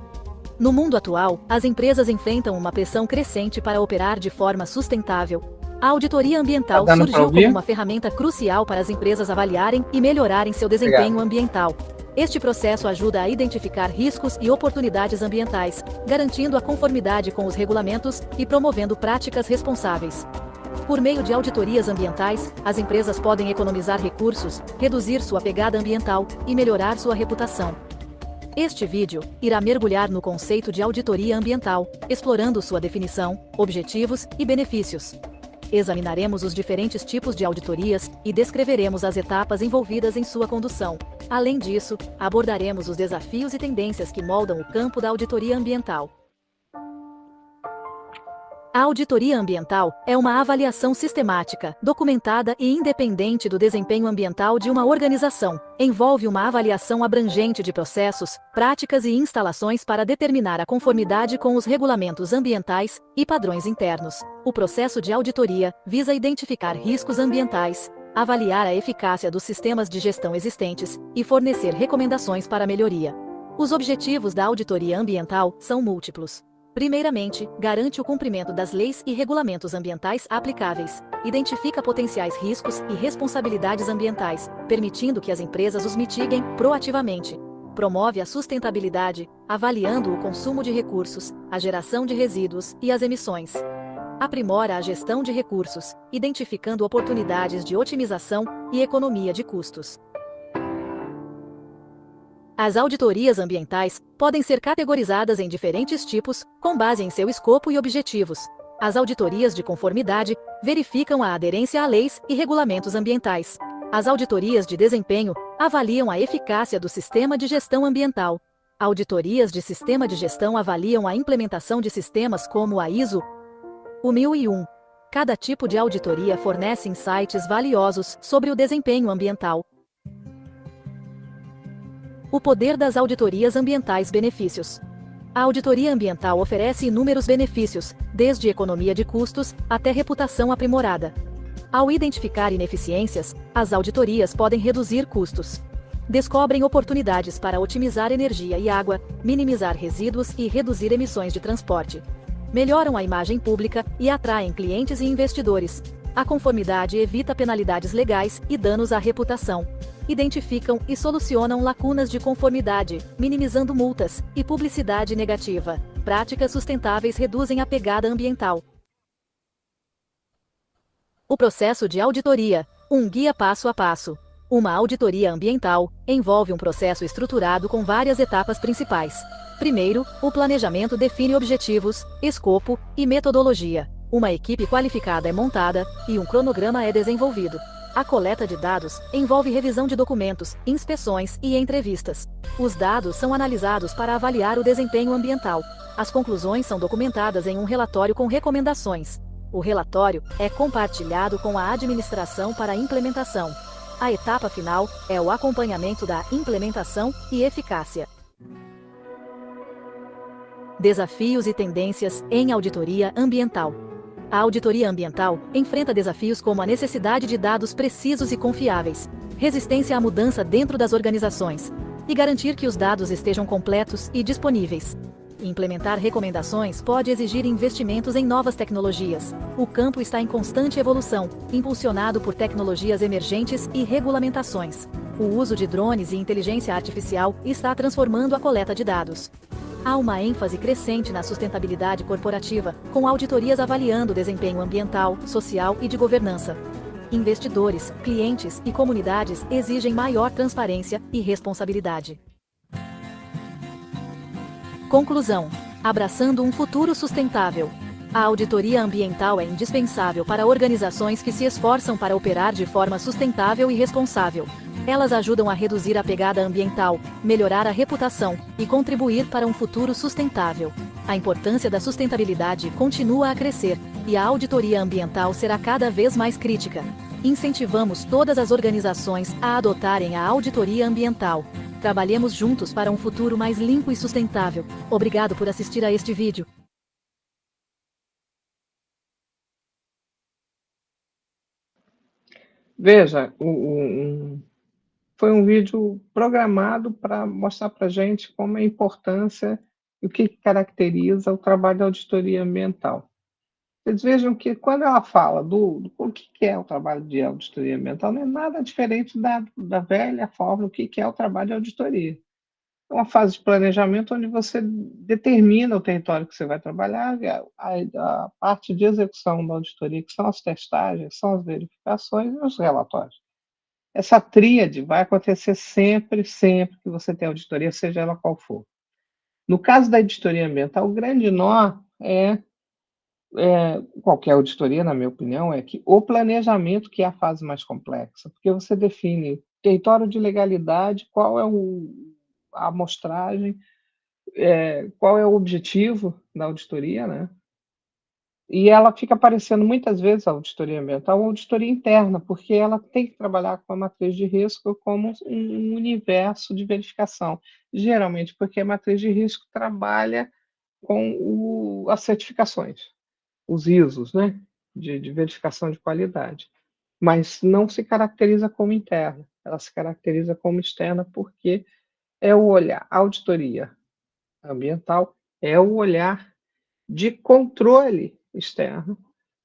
No mundo atual, as empresas enfrentam uma pressão crescente para operar de forma sustentável. A auditoria ambiental surgiu como uma ferramenta crucial para as empresas avaliarem e melhorarem seu desempenho ambiental. Este processo ajuda a identificar riscos e oportunidades ambientais, garantindo a conformidade com os regulamentos e promovendo práticas responsáveis. Por meio de auditorias ambientais, as empresas podem economizar recursos, reduzir sua pegada ambiental e melhorar sua reputação. Este vídeo irá mergulhar no conceito de auditoria ambiental, explorando sua definição, objetivos e benefícios. Examinaremos os diferentes tipos de auditorias e descreveremos as etapas envolvidas em sua condução. Além disso, abordaremos os desafios e tendências que moldam o campo da auditoria ambiental. A auditoria ambiental é uma avaliação sistemática, documentada e independente do desempenho ambiental de uma organização. Envolve uma avaliação abrangente de processos, práticas e instalações para determinar a conformidade com os regulamentos ambientais e padrões internos. O processo de auditoria visa identificar riscos ambientais, avaliar a eficácia dos sistemas de gestão existentes e fornecer recomendações para melhoria. Os objetivos da auditoria ambiental são múltiplos. Primeiramente, garante o cumprimento das leis e regulamentos ambientais aplicáveis, identifica potenciais riscos e responsabilidades ambientais, permitindo que as empresas os mitiguem proativamente. Promove a sustentabilidade, avaliando o consumo de recursos, a geração de resíduos e as emissões. Aprimora a gestão de recursos, identificando oportunidades de otimização e economia de custos. As auditorias ambientais podem ser categorizadas em diferentes tipos, com base em seu escopo e objetivos. As auditorias de conformidade verificam a aderência a leis e regulamentos ambientais. As auditorias de desempenho avaliam a eficácia do sistema de gestão ambiental. Auditorias de sistema de gestão avaliam a implementação de sistemas como a ISO 1001. Cada tipo de auditoria fornece insights valiosos sobre o desempenho ambiental. O poder das auditorias ambientais. Benefícios. A auditoria ambiental oferece inúmeros benefícios, desde economia de custos até reputação aprimorada. Ao identificar ineficiências, as auditorias podem reduzir custos. Descobrem oportunidades para otimizar energia e água, minimizar resíduos e reduzir emissões de transporte. Melhoram a imagem pública e atraem clientes e investidores. A conformidade evita penalidades legais e danos à reputação. Identificam e solucionam lacunas de conformidade, minimizando multas e publicidade negativa. Práticas sustentáveis reduzem a pegada ambiental. O processo de auditoria, um guia passo a passo. Uma auditoria ambiental envolve um processo estruturado com várias etapas principais. Primeiro, o planejamento define objetivos, escopo e metodologia. Uma equipe qualificada é montada e um cronograma é desenvolvido. A coleta de dados envolve revisão de documentos, inspeções e entrevistas. Os dados são analisados para avaliar o desempenho ambiental. As conclusões são documentadas em um relatório com recomendações. O relatório é compartilhado com a administração para a implementação. A etapa final é o acompanhamento da implementação e eficácia. Desafios e tendências em auditoria ambiental. A auditoria ambiental enfrenta desafios como a necessidade de dados precisos e confiáveis, resistência à mudança dentro das organizações, e garantir que os dados estejam completos e disponíveis. Implementar recomendações pode exigir investimentos em novas tecnologias. O campo está em constante evolução, impulsionado por tecnologias emergentes e regulamentações. O uso de drones e inteligência artificial está transformando a coleta de dados. Há uma ênfase crescente na sustentabilidade corporativa, com auditorias avaliando o desempenho ambiental, social e de governança. Investidores, clientes e comunidades exigem maior transparência e responsabilidade. Conclusão: abraçando um futuro sustentável. A auditoria ambiental é indispensável para organizações que se esforçam para operar de forma sustentável e responsável. Elas ajudam a reduzir a pegada ambiental, melhorar a reputação e contribuir para um futuro sustentável. A importância da sustentabilidade continua a crescer, e a auditoria ambiental será cada vez mais crítica. Incentivamos todas as organizações a adotarem a auditoria ambiental. Trabalhemos juntos para um futuro mais limpo e sustentável. Obrigado por assistir a este vídeo. Veja, foi um vídeo programado para mostrar para a gente como é a importância e o que caracteriza o trabalho da auditoria ambiental. Vocês vejam que quando ela fala do o que é o trabalho de auditoria ambiental, não é nada diferente da velha fórmula do que é o trabalho de auditoria. É uma fase de planejamento onde você determina o território que você vai trabalhar, a parte de execução da auditoria, que são as testagens, são as verificações e os relatórios. Essa tríade vai acontecer sempre que você tem auditoria, seja ela qual for. No caso da auditoria ambiental, o grande nó qualquer auditoria, na minha opinião, é que o planejamento que é a fase mais complexa, porque você define território de legalidade, qual é a amostragem, qual é o objetivo da auditoria, né? E ela fica aparecendo muitas vezes, a auditoria ambiental, uma auditoria interna, porque ela tem que trabalhar com a matriz de risco como um universo de verificação. Geralmente porque a matriz de risco trabalha com as certificações, os ISOs, né? De verificação de qualidade. Mas não se caracteriza como interna, ela se caracteriza como externa porque é o olhar, a auditoria ambiental é o olhar de controle externo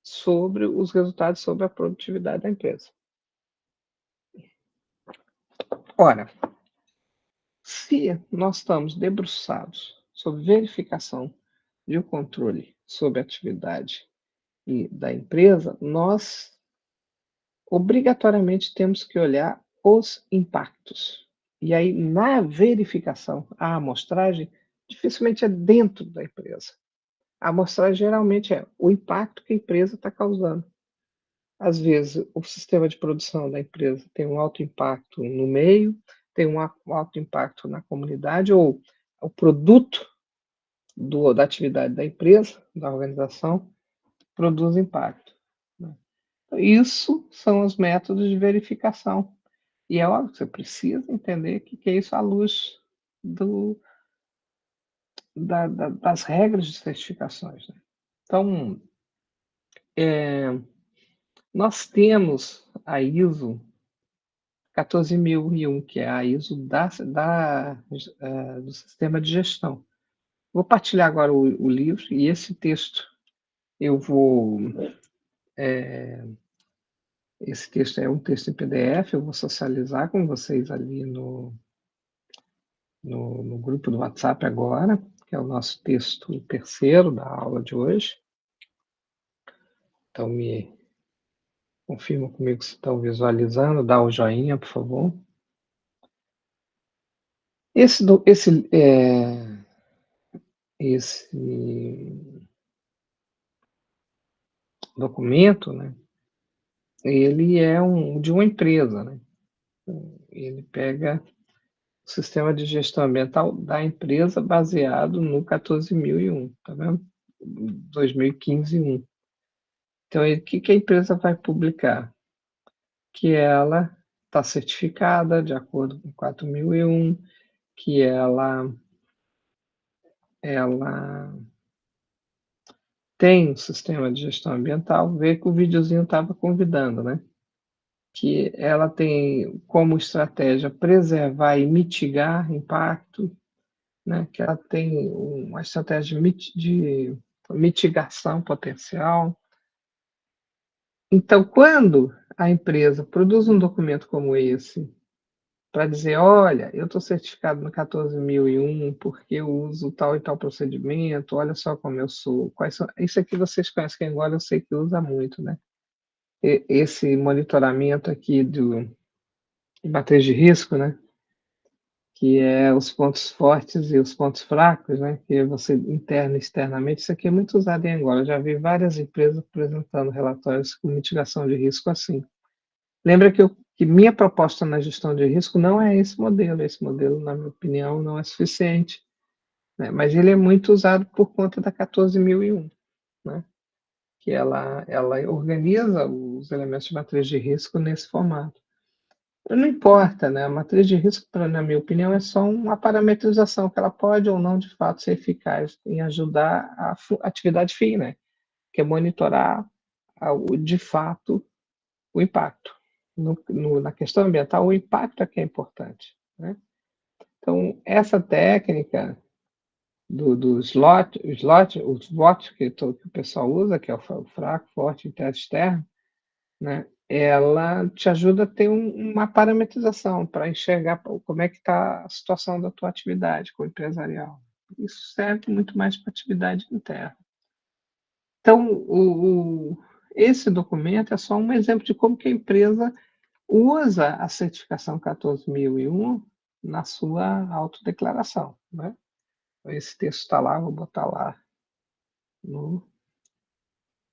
sobre os resultados, sobre a produtividade da empresa. Ora, se nós estamos debruçados sobre verificação de um controle sobre a atividade da empresa, nós obrigatoriamente temos que olhar os impactos. E aí, na verificação, a amostragem dificilmente é dentro da empresa. A amostragem geralmente é o impacto que a empresa está causando. Às vezes, o sistema de produção da empresa tem um alto impacto no meio, tem um alto impacto na comunidade, ou o produto da atividade da empresa, da organização, produz impacto. Isso são os métodos de verificação. E é óbvio que você precisa entender o que é isso à luz das regras de certificações. Né? Então, nós temos a ISO 14001, que é a ISO do sistema de gestão. Vou partilhar agora o livro, e esse texto eu vou... esse texto é um texto em PDF, eu vou socializar com vocês ali no grupo do WhatsApp agora, que é o nosso texto terceiro da aula de hoje. Então, me confirma comigo se estão visualizando, dá o joinha, por favor. Esse documento, né, ele é de uma empresa, né? Ele pega o sistema de gestão ambiental da empresa baseado no 14001, tá vendo? 2015-1. Então, o que a empresa vai publicar? Que ela está certificada de acordo com 4001, que ela tem um sistema de gestão ambiental. Vê que o videozinho estava convidando, né? Que ela tem como estratégia preservar e mitigar impacto, né? Que ela tem uma estratégia de mitigação potencial. Então, quando a empresa produz um documento como esse, para dizer, olha, eu estou certificado no 14001 porque eu uso tal e tal procedimento, olha só como eu sou. Isso aqui vocês conhecem, que agora eu sei que usa muito, né? Esse monitoramento aqui de matriz de risco, né? que é os pontos fortes e os pontos fracos, né? Que você interna e externamente. Isso aqui é muito usado em Angola. Eu já vi várias empresas apresentando relatórios com mitigação de risco assim. Lembra que minha proposta na gestão de risco não é esse modelo. Esse modelo, na minha opinião, não é suficiente, né? Mas ele é muito usado por conta da 14001, né? Que ela organiza os elementos de matriz de risco nesse formato. Não importa, né? A matriz de risco, na minha opinião, é só uma parametrização que ela pode ou não, de fato, ser eficaz em ajudar a atividade fim, né? Que é monitorar, de fato, o impacto. Na questão ambiental, o impacto é que é importante, né? Então, essa técnica do slot, o SWOT que o pessoal usa, que é o fraco, forte, interno, externo, né? Ela te ajuda a ter uma parametrização para enxergar como é que está a situação da tua atividade com o empresarial. Isso serve muito mais para atividade interna. Então, esse documento é só um exemplo de como que a empresa usa a certificação 14001 na sua autodeclaração, né? Esse texto está lá, vou botar lá no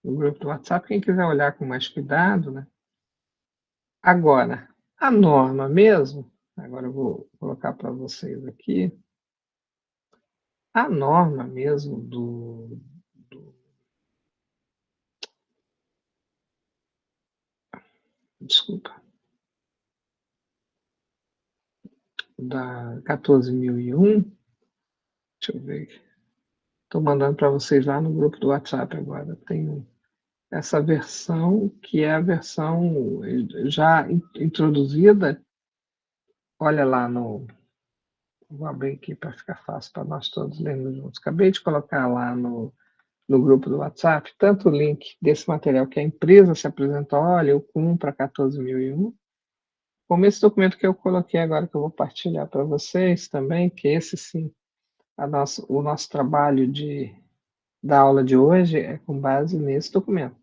grupo do WhatsApp. Quem quiser olhar com mais cuidado, né? Agora, a norma mesmo, agora eu vou colocar para vocês aqui, a norma mesmo desculpa, da 14001, deixa eu ver, estou mandando para vocês lá no grupo do WhatsApp agora, tem essa versão, que é a versão já introduzida, olha lá vou abrir aqui para ficar fácil para nós todos lermos juntos. Acabei de colocar lá no grupo do WhatsApp, tanto o link desse material que a empresa se apresentou, olha, eu cumpro a 14001, como esse documento que eu coloquei agora, que eu vou partilhar para vocês também, que esse sim, o nosso trabalho da aula de hoje é com base nesse documento,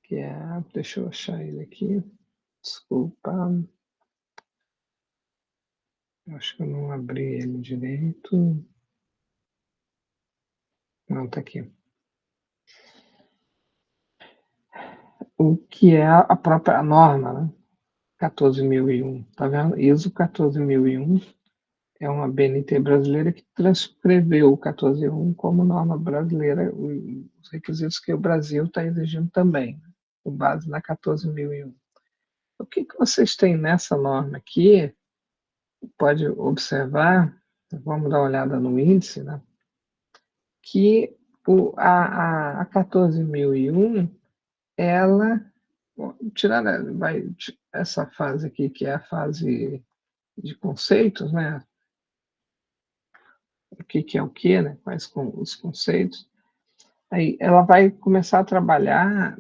que é, deixa eu achar ele aqui, desculpa, acho que eu não abri ele direito, não, está aqui. O que é a própria norma, né? 14001, tá vendo? ISO 14001 é uma BNT brasileira que transcreveu o 14001 como norma brasileira, os requisitos que o Brasil está exigindo também, né? Com base na 14001. O que vocês têm nessa norma aqui? Pode observar, vamos dar uma olhada no índice, né? Que a 14001, ela, tirando essa fase aqui, que é a fase de conceitos, né? O que é o que, né? Quais os conceitos. Aí ela vai começar a trabalhar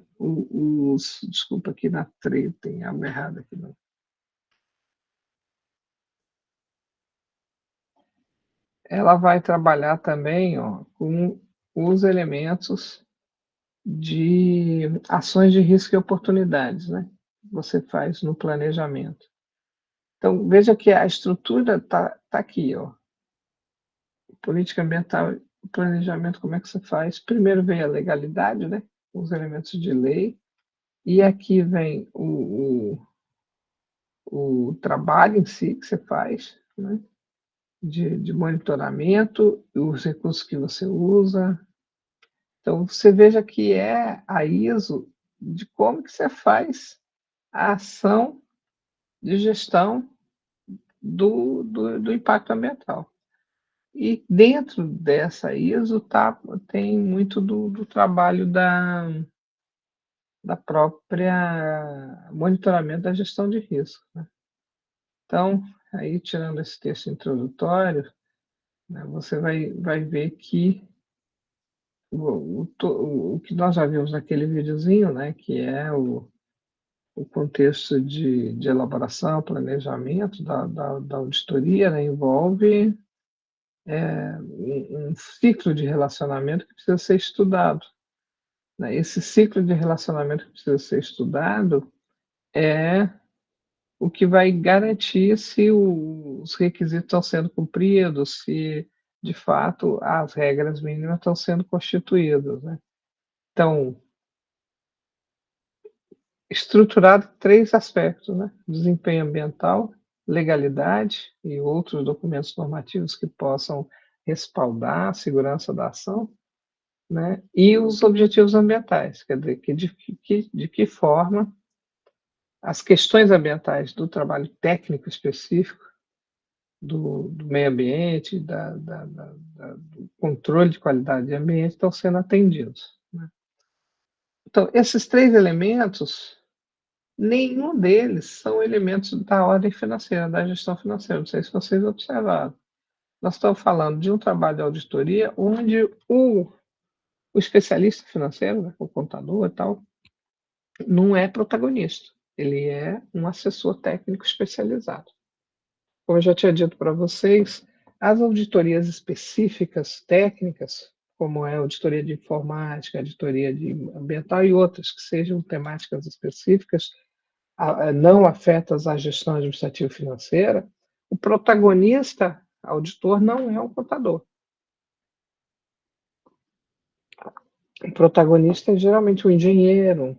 desculpa, aqui na treta, tem algo errado aqui. Não. Ela vai trabalhar também, ó, com os elementos de ações de risco e oportunidades, né? Você faz no planejamento. Então, veja que a estrutura tá aqui, ó. Política ambiental, planejamento, como é que você faz? Primeiro vem a legalidade, né? Os elementos de lei, e aqui vem o trabalho em si que você faz, né? De monitoramento, os recursos que você usa. Então, você veja que é a ISO de como que você faz a ação de gestão do impacto ambiental. E dentro dessa ISO tem muito do trabalho da própria monitoramento da gestão de risco, né? Então, aí tirando esse texto introdutório, né, você vai ver que o que nós já vimos naquele videozinho, né, que é o contexto de elaboração, planejamento da auditoria, né, envolve um ciclo de relacionamento que precisa ser estudado, né? Esse ciclo de relacionamento que precisa ser estudado é o que vai garantir se os requisitos estão sendo cumpridos, se de fato as regras mínimas estão sendo constituídas, né? Então, estruturado em 3 aspectos, né? Desempenho ambiental, legalidade e outros documentos normativos que possam respaldar a segurança da ação, né? E os objetivos ambientais, quer dizer, de que forma as questões ambientais do trabalho técnico específico, do meio ambiente, do controle de qualidade de ambiente estão sendo atendidos, né? Então, esses 3 elementos, nenhum deles são elementos da ordem financeira, da gestão financeira. Não sei se vocês observaram. Nós estamos falando de um trabalho de auditoria onde o especialista financeiro, né, o contador e tal, não é protagonista. Ele é um assessor técnico especializado. Como eu já tinha dito para vocês, as auditorias específicas técnicas, como é a auditoria de informática, auditoria de ambiental e outras que sejam temáticas específicas, não afetas à gestão administrativa e financeira, o protagonista auditor não é o contador. O protagonista é geralmente um engenheiro,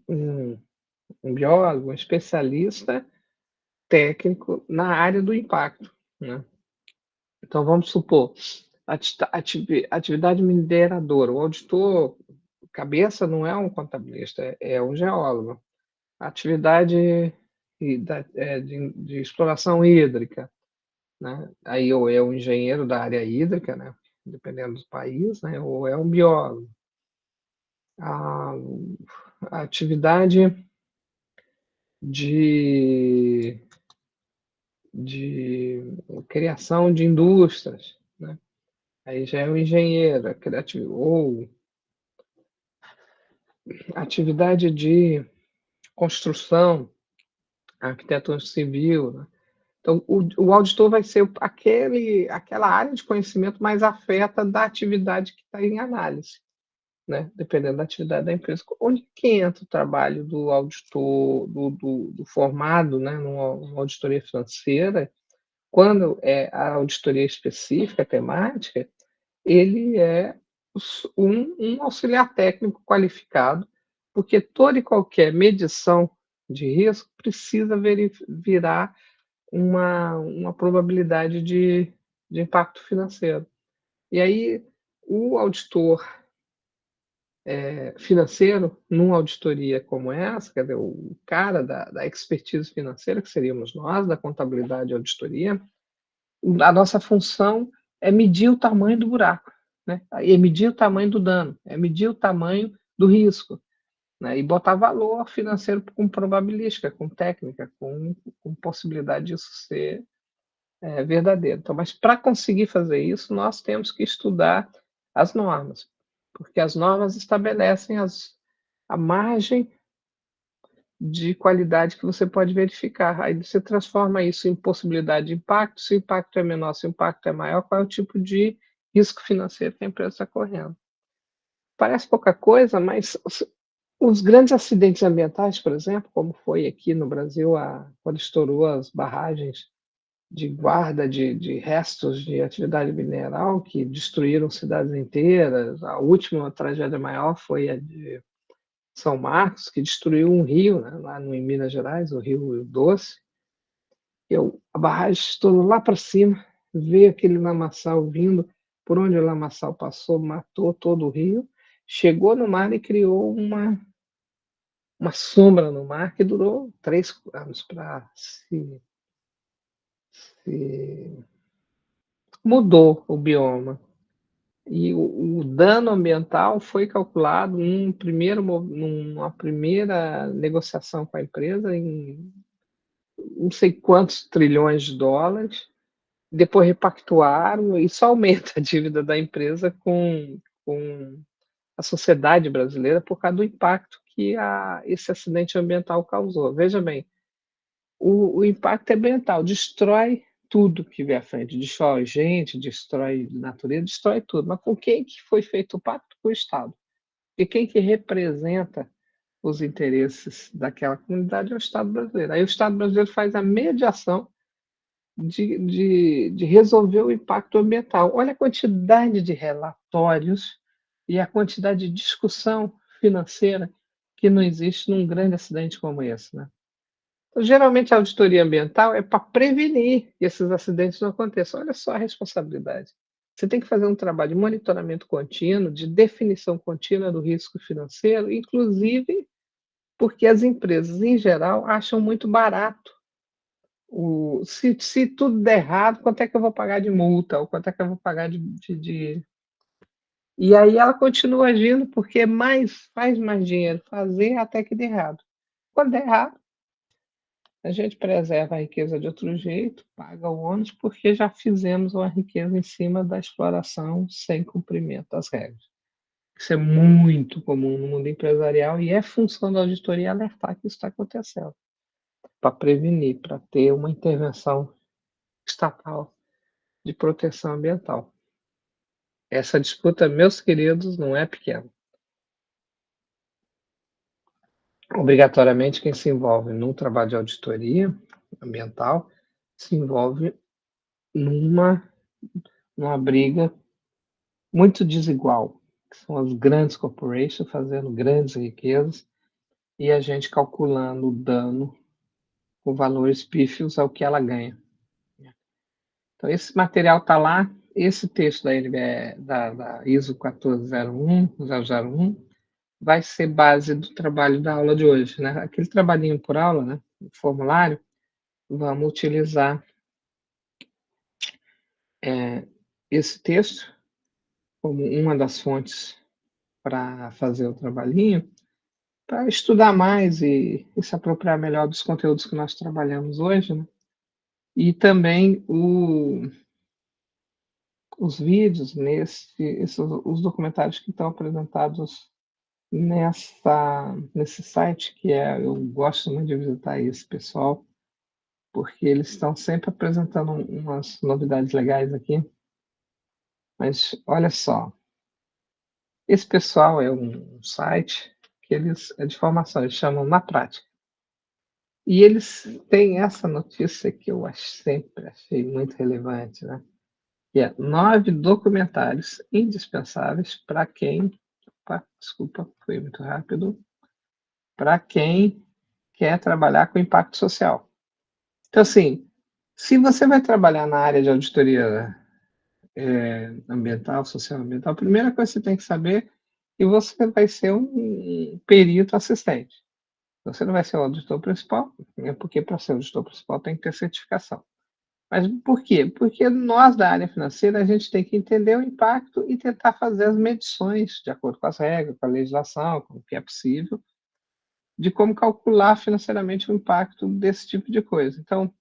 um biólogo, um especialista técnico na área do impacto, né? Então, vamos supor, atividade mineradora. O auditor cabeça não é um contabilista, é um geólogo. Atividade de exploração hídrica, né? Aí ou é um engenheiro da área hídrica, né? Dependendo do país, né? Ou é um biólogo. A atividade de criação de indústrias, né? Aí já é um engenheiro, criativo, ou atividade de construção, arquitetura civil, né? Então, o auditor vai ser aquela área de conhecimento mais afeta da atividade que está em análise, né? Dependendo da atividade da empresa. Onde que entra o trabalho do auditor, do formado, né, numa auditoria financeira? Quando é a auditoria específica, temática, ele é um auxiliar técnico qualificado, porque toda e qualquer medição de risco precisa virar uma probabilidade de impacto financeiro. E aí, o auditor financeiro, numa auditoria como essa, quer dizer, o cara da expertise financeira, que seríamos nós, da contabilidade e auditoria, a nossa função é medir o tamanho do buraco, né? É medir o tamanho do dano, é medir o tamanho do risco, né? E botar valor financeiro com probabilística, com técnica, com possibilidade disso ser verdadeiro. Então, mas para conseguir fazer isso, nós temos que estudar as normas, porque as normas estabelecem a margem de qualidade que você pode verificar. Aí você transforma isso em possibilidade de impacto. Se o impacto é menor, se o impacto é maior, qual é o tipo de risco financeiro que a empresa está correndo. Parece pouca coisa, mas os grandes acidentes ambientais, por exemplo, como foi aqui no Brasil, quando estourou as barragens de guarda de restos de atividade mineral que destruíram cidades inteiras. A última tragédia maior foi a de São Marcos, que destruiu um rio, né, lá em Minas Gerais, o Rio Doce. A barragem estourou lá para cima, veio aquele lamaçal vindo, por onde o lamaçal passou, matou todo o rio, chegou no mar e criou uma sombra no mar que durou 3 anos para se mudou o bioma. E o dano ambiental foi calculado numa primeira negociação com a empresa em não sei quantos trilhões de dólares, depois repactuaram, e só aumenta a dívida da empresa com a sociedade brasileira por causa do impacto que esse acidente ambiental causou. Veja bem, o impacto ambiental destrói tudo que vem à frente, destrói gente, destrói natureza, destrói tudo. Mas com quem que foi feito o pacto? Com o Estado. E quem que representa os interesses daquela comunidade é o Estado brasileiro. Aí o Estado brasileiro faz a mediação de resolver o impacto ambiental. Olha a quantidade de relatórios e a quantidade de discussão financeira que não existe num grande acidente como esse, né? Então, geralmente, a auditoria ambiental é para prevenir que esses acidentes não aconteçam. Olha só a responsabilidade. Você tem que fazer um trabalho de monitoramento contínuo, de definição contínua do risco financeiro, inclusive porque as empresas, em geral, acham muito barato. Se tudo der errado, quanto é que eu vou pagar de multa? Ou quanto é que eu vou pagar de... E aí ela continua agindo porque faz mais dinheiro fazer até que dê errado. Quando der errado, a gente preserva a riqueza de outro jeito, paga o ônus, porque já fizemos uma riqueza em cima da exploração sem cumprimento das regras. Isso é muito comum no mundo empresarial e é função da auditoria alertar que isso está acontecendo, para prevenir, para ter uma intervenção estatal de proteção ambiental. Essa disputa, meus queridos, não é pequena. Obrigatoriamente, quem se envolve num trabalho de auditoria ambiental se envolve numa briga muito desigual, que são as grandes corporations fazendo grandes riquezas e a gente calculando o dano com valores pífios ao que ela ganha. Então, esse material está lá, esse texto da ISO 14001, vai ser base do trabalho da aula de hoje, né? Aquele trabalhinho por aula, né? O formulário, vamos utilizar esse texto como uma das fontes para fazer o trabalhinho, para estudar mais e se apropriar melhor dos conteúdos que nós trabalhamos hoje, né? E também os vídeos, os documentários que estão apresentados nesse site, eu gosto muito de visitar esse pessoal, porque eles estão sempre apresentando umas novidades legais aqui. Mas olha só, esse pessoal é um site que é de formação, eles chamam Na Prática. E eles têm essa notícia que eu sempre achei muito relevante, né? Que é 9 documentários indispensáveis para quem... Opa, desculpa, foi muito rápido. Para quem quer trabalhar com impacto social. Então, assim, se você vai trabalhar na área de auditoria ambiental, social ambiental, a primeira coisa que você tem que saber é que você vai ser um perito assistente. Você não vai ser o auditor principal, porque para ser auditor principal tem que ter certificação. Mas por quê? Porque nós da área financeira a gente tem que entender o impacto e tentar fazer as medições de acordo com as regras, com a legislação, com o que é possível, de como calcular financeiramente o impacto desse tipo de coisa. Então,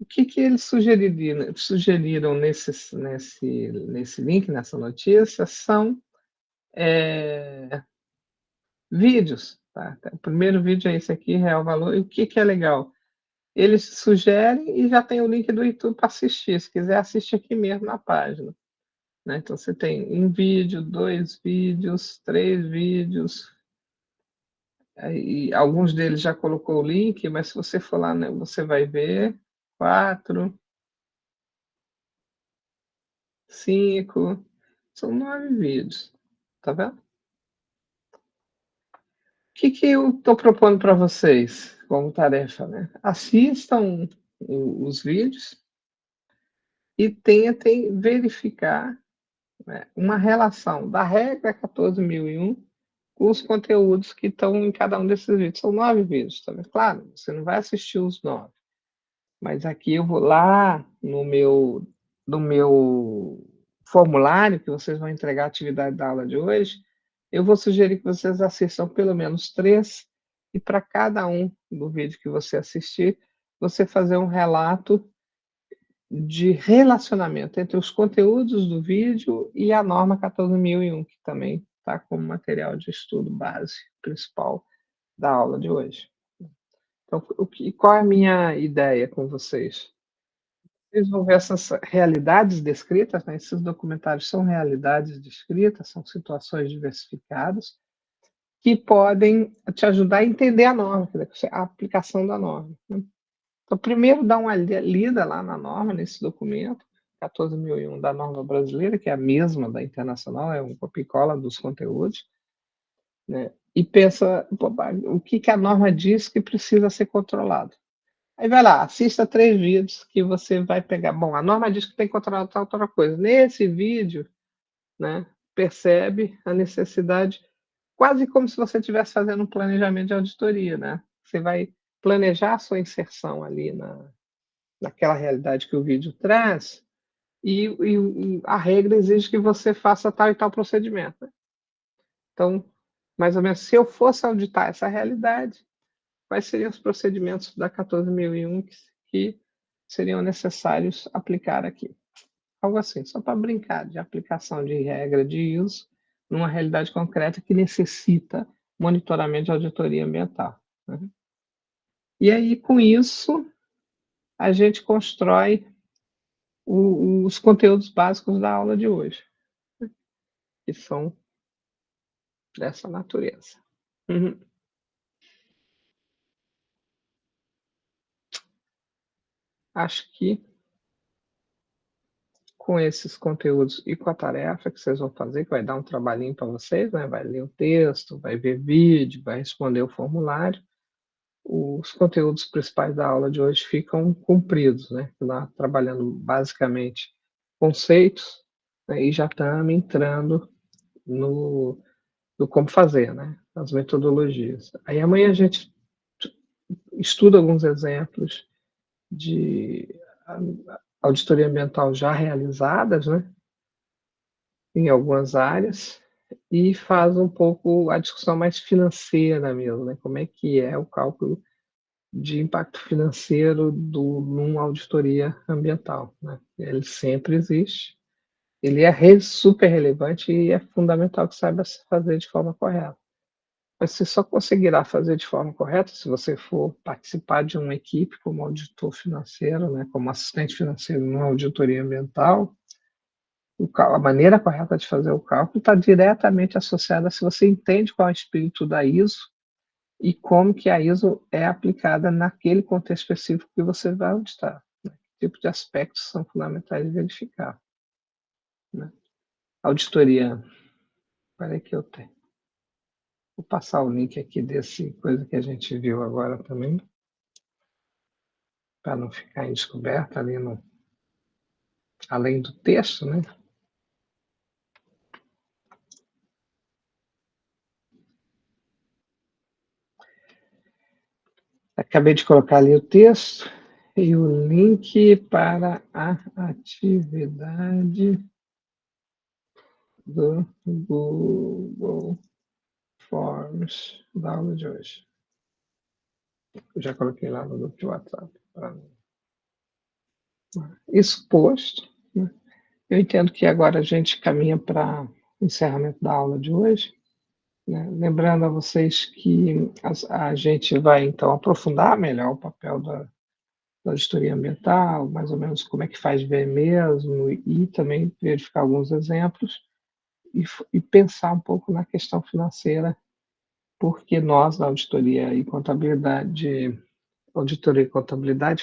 o que eles sugeriram nesse link, nessa notícia, são vídeos. Tá? O primeiro vídeo é esse aqui, Real Valor. E o que é legal? Eles sugerem e já tem o link do YouTube para assistir. Se quiser, assiste aqui mesmo na página. Né? Então, você tem 1 vídeo, 2 vídeos, 3 vídeos. E alguns deles já colocou o link, mas se você for lá, né, você vai ver 4, 5, são 9 vídeos. Tá vendo? O que eu estou propondo para vocês como tarefa, né? Assistam os vídeos e tentem verificar, né, uma relação da regra 14.001 com os conteúdos que estão em cada um desses vídeos. São 9 vídeos, tá vendo? Claro, você não vai assistir os 9, mas aqui eu vou lá no meu formulário que vocês vão entregar a atividade da aula de hoje, eu vou sugerir que vocês assistam pelo menos 3, e para cada um do vídeo que você assistir, você fazer um relato de relacionamento entre os conteúdos do vídeo e a norma 14.001, que também está como material de estudo base principal da aula de hoje. Então, qual é a minha ideia com vocês? Vocês vão ver essas realidades descritas, né? Esses documentários são realidades descritas, são situações diversificadas, que podem te ajudar a entender a norma, a aplicação da norma, né? Então, primeiro dá uma lida lá na norma, nesse documento, 14.001 da norma brasileira, que é a mesma da internacional, é um copia e cola dos conteúdos, né? E pensa, o que a norma diz que precisa ser controlado. Aí vai lá, assista 3 vídeos que você vai pegar. Bom, a norma diz que tem que controlar tal outra coisa. Nesse vídeo, né, percebe a necessidade, quase como se você estivesse fazendo um planejamento de auditoria, né? Você vai planejar a sua inserção ali naquela realidade que o vídeo traz, e a regra exige que você faça tal e tal procedimento, né? Então, mais ou menos, se eu fosse auditar essa realidade, quais seriam os procedimentos da 14.001 que seriam necessários aplicar aqui? Algo assim, só para brincar de aplicação de regra de uso numa realidade concreta que necessita monitoramento de auditoria ambiental, né? E aí, com isso, a gente constrói os conteúdos básicos da aula de hoje, que são dessa natureza. Uhum. Acho que com esses conteúdos e com a tarefa que vocês vão fazer, que vai dar um trabalhinho para vocês, né? Vai ler o texto, vai ver vídeo, vai responder o formulário, os conteúdos principais da aula de hoje ficam cumpridos, né? Lá trabalhando basicamente conceitos, né? E já estamos entrando no como fazer, né? As metodologias. Aí amanhã a gente estuda alguns exemplos de auditoria ambiental já realizadas, né, em algumas áreas, e faz um pouco a discussão mais financeira mesmo, né, como é que é o cálculo de impacto financeiro numa auditoria ambiental, né? Ele sempre existe, ele é super relevante e é fundamental que saiba se fazer de forma correta. Mas você só conseguirá fazer de forma correta se você for participar de uma equipe como auditor financeiro, né, como assistente financeiro numa auditoria ambiental. A maneira correta de fazer o cálculo está diretamente associada se você entende qual é o espírito da ISO e como que a ISO é aplicada naquele contexto específico que você vai auditar, né? Que tipo de aspectos são fundamentais de verificar, né? Auditoria, peraí que eu tenho. Vou passar o link aqui desse coisa que a gente viu agora também, para não ficar em descoberta ali além do texto, né? Acabei de colocar ali o texto e o link para a atividade do Google Forms da aula de hoje. Eu já coloquei lá no grupo de WhatsApp. Isso posto, né? Eu entendo que agora a gente caminha para o encerramento da aula de hoje, né? Lembrando a vocês que a gente vai, então, aprofundar melhor o papel da auditoria ambiental, mais ou menos como é que faz ver mesmo, e também verificar alguns exemplos, e pensar um pouco na questão financeira, porque nós, na auditoria e contabilidade,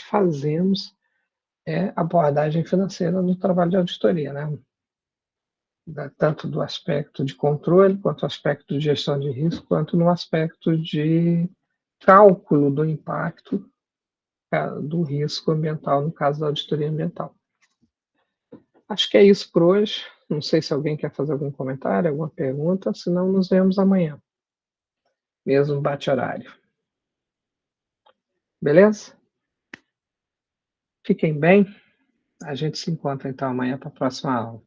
fazemos abordagem financeira no trabalho de auditoria, né? Tanto do aspecto de controle, quanto do aspecto de gestão de risco, quanto no aspecto de cálculo do impacto do risco ambiental, no caso da auditoria ambiental. Acho que é isso por hoje. Não sei se alguém quer fazer algum comentário, alguma pergunta, senão nos vemos amanhã. Mesmo bate-horário. Beleza? Fiquem bem. A gente se encontra então amanhã para a próxima aula.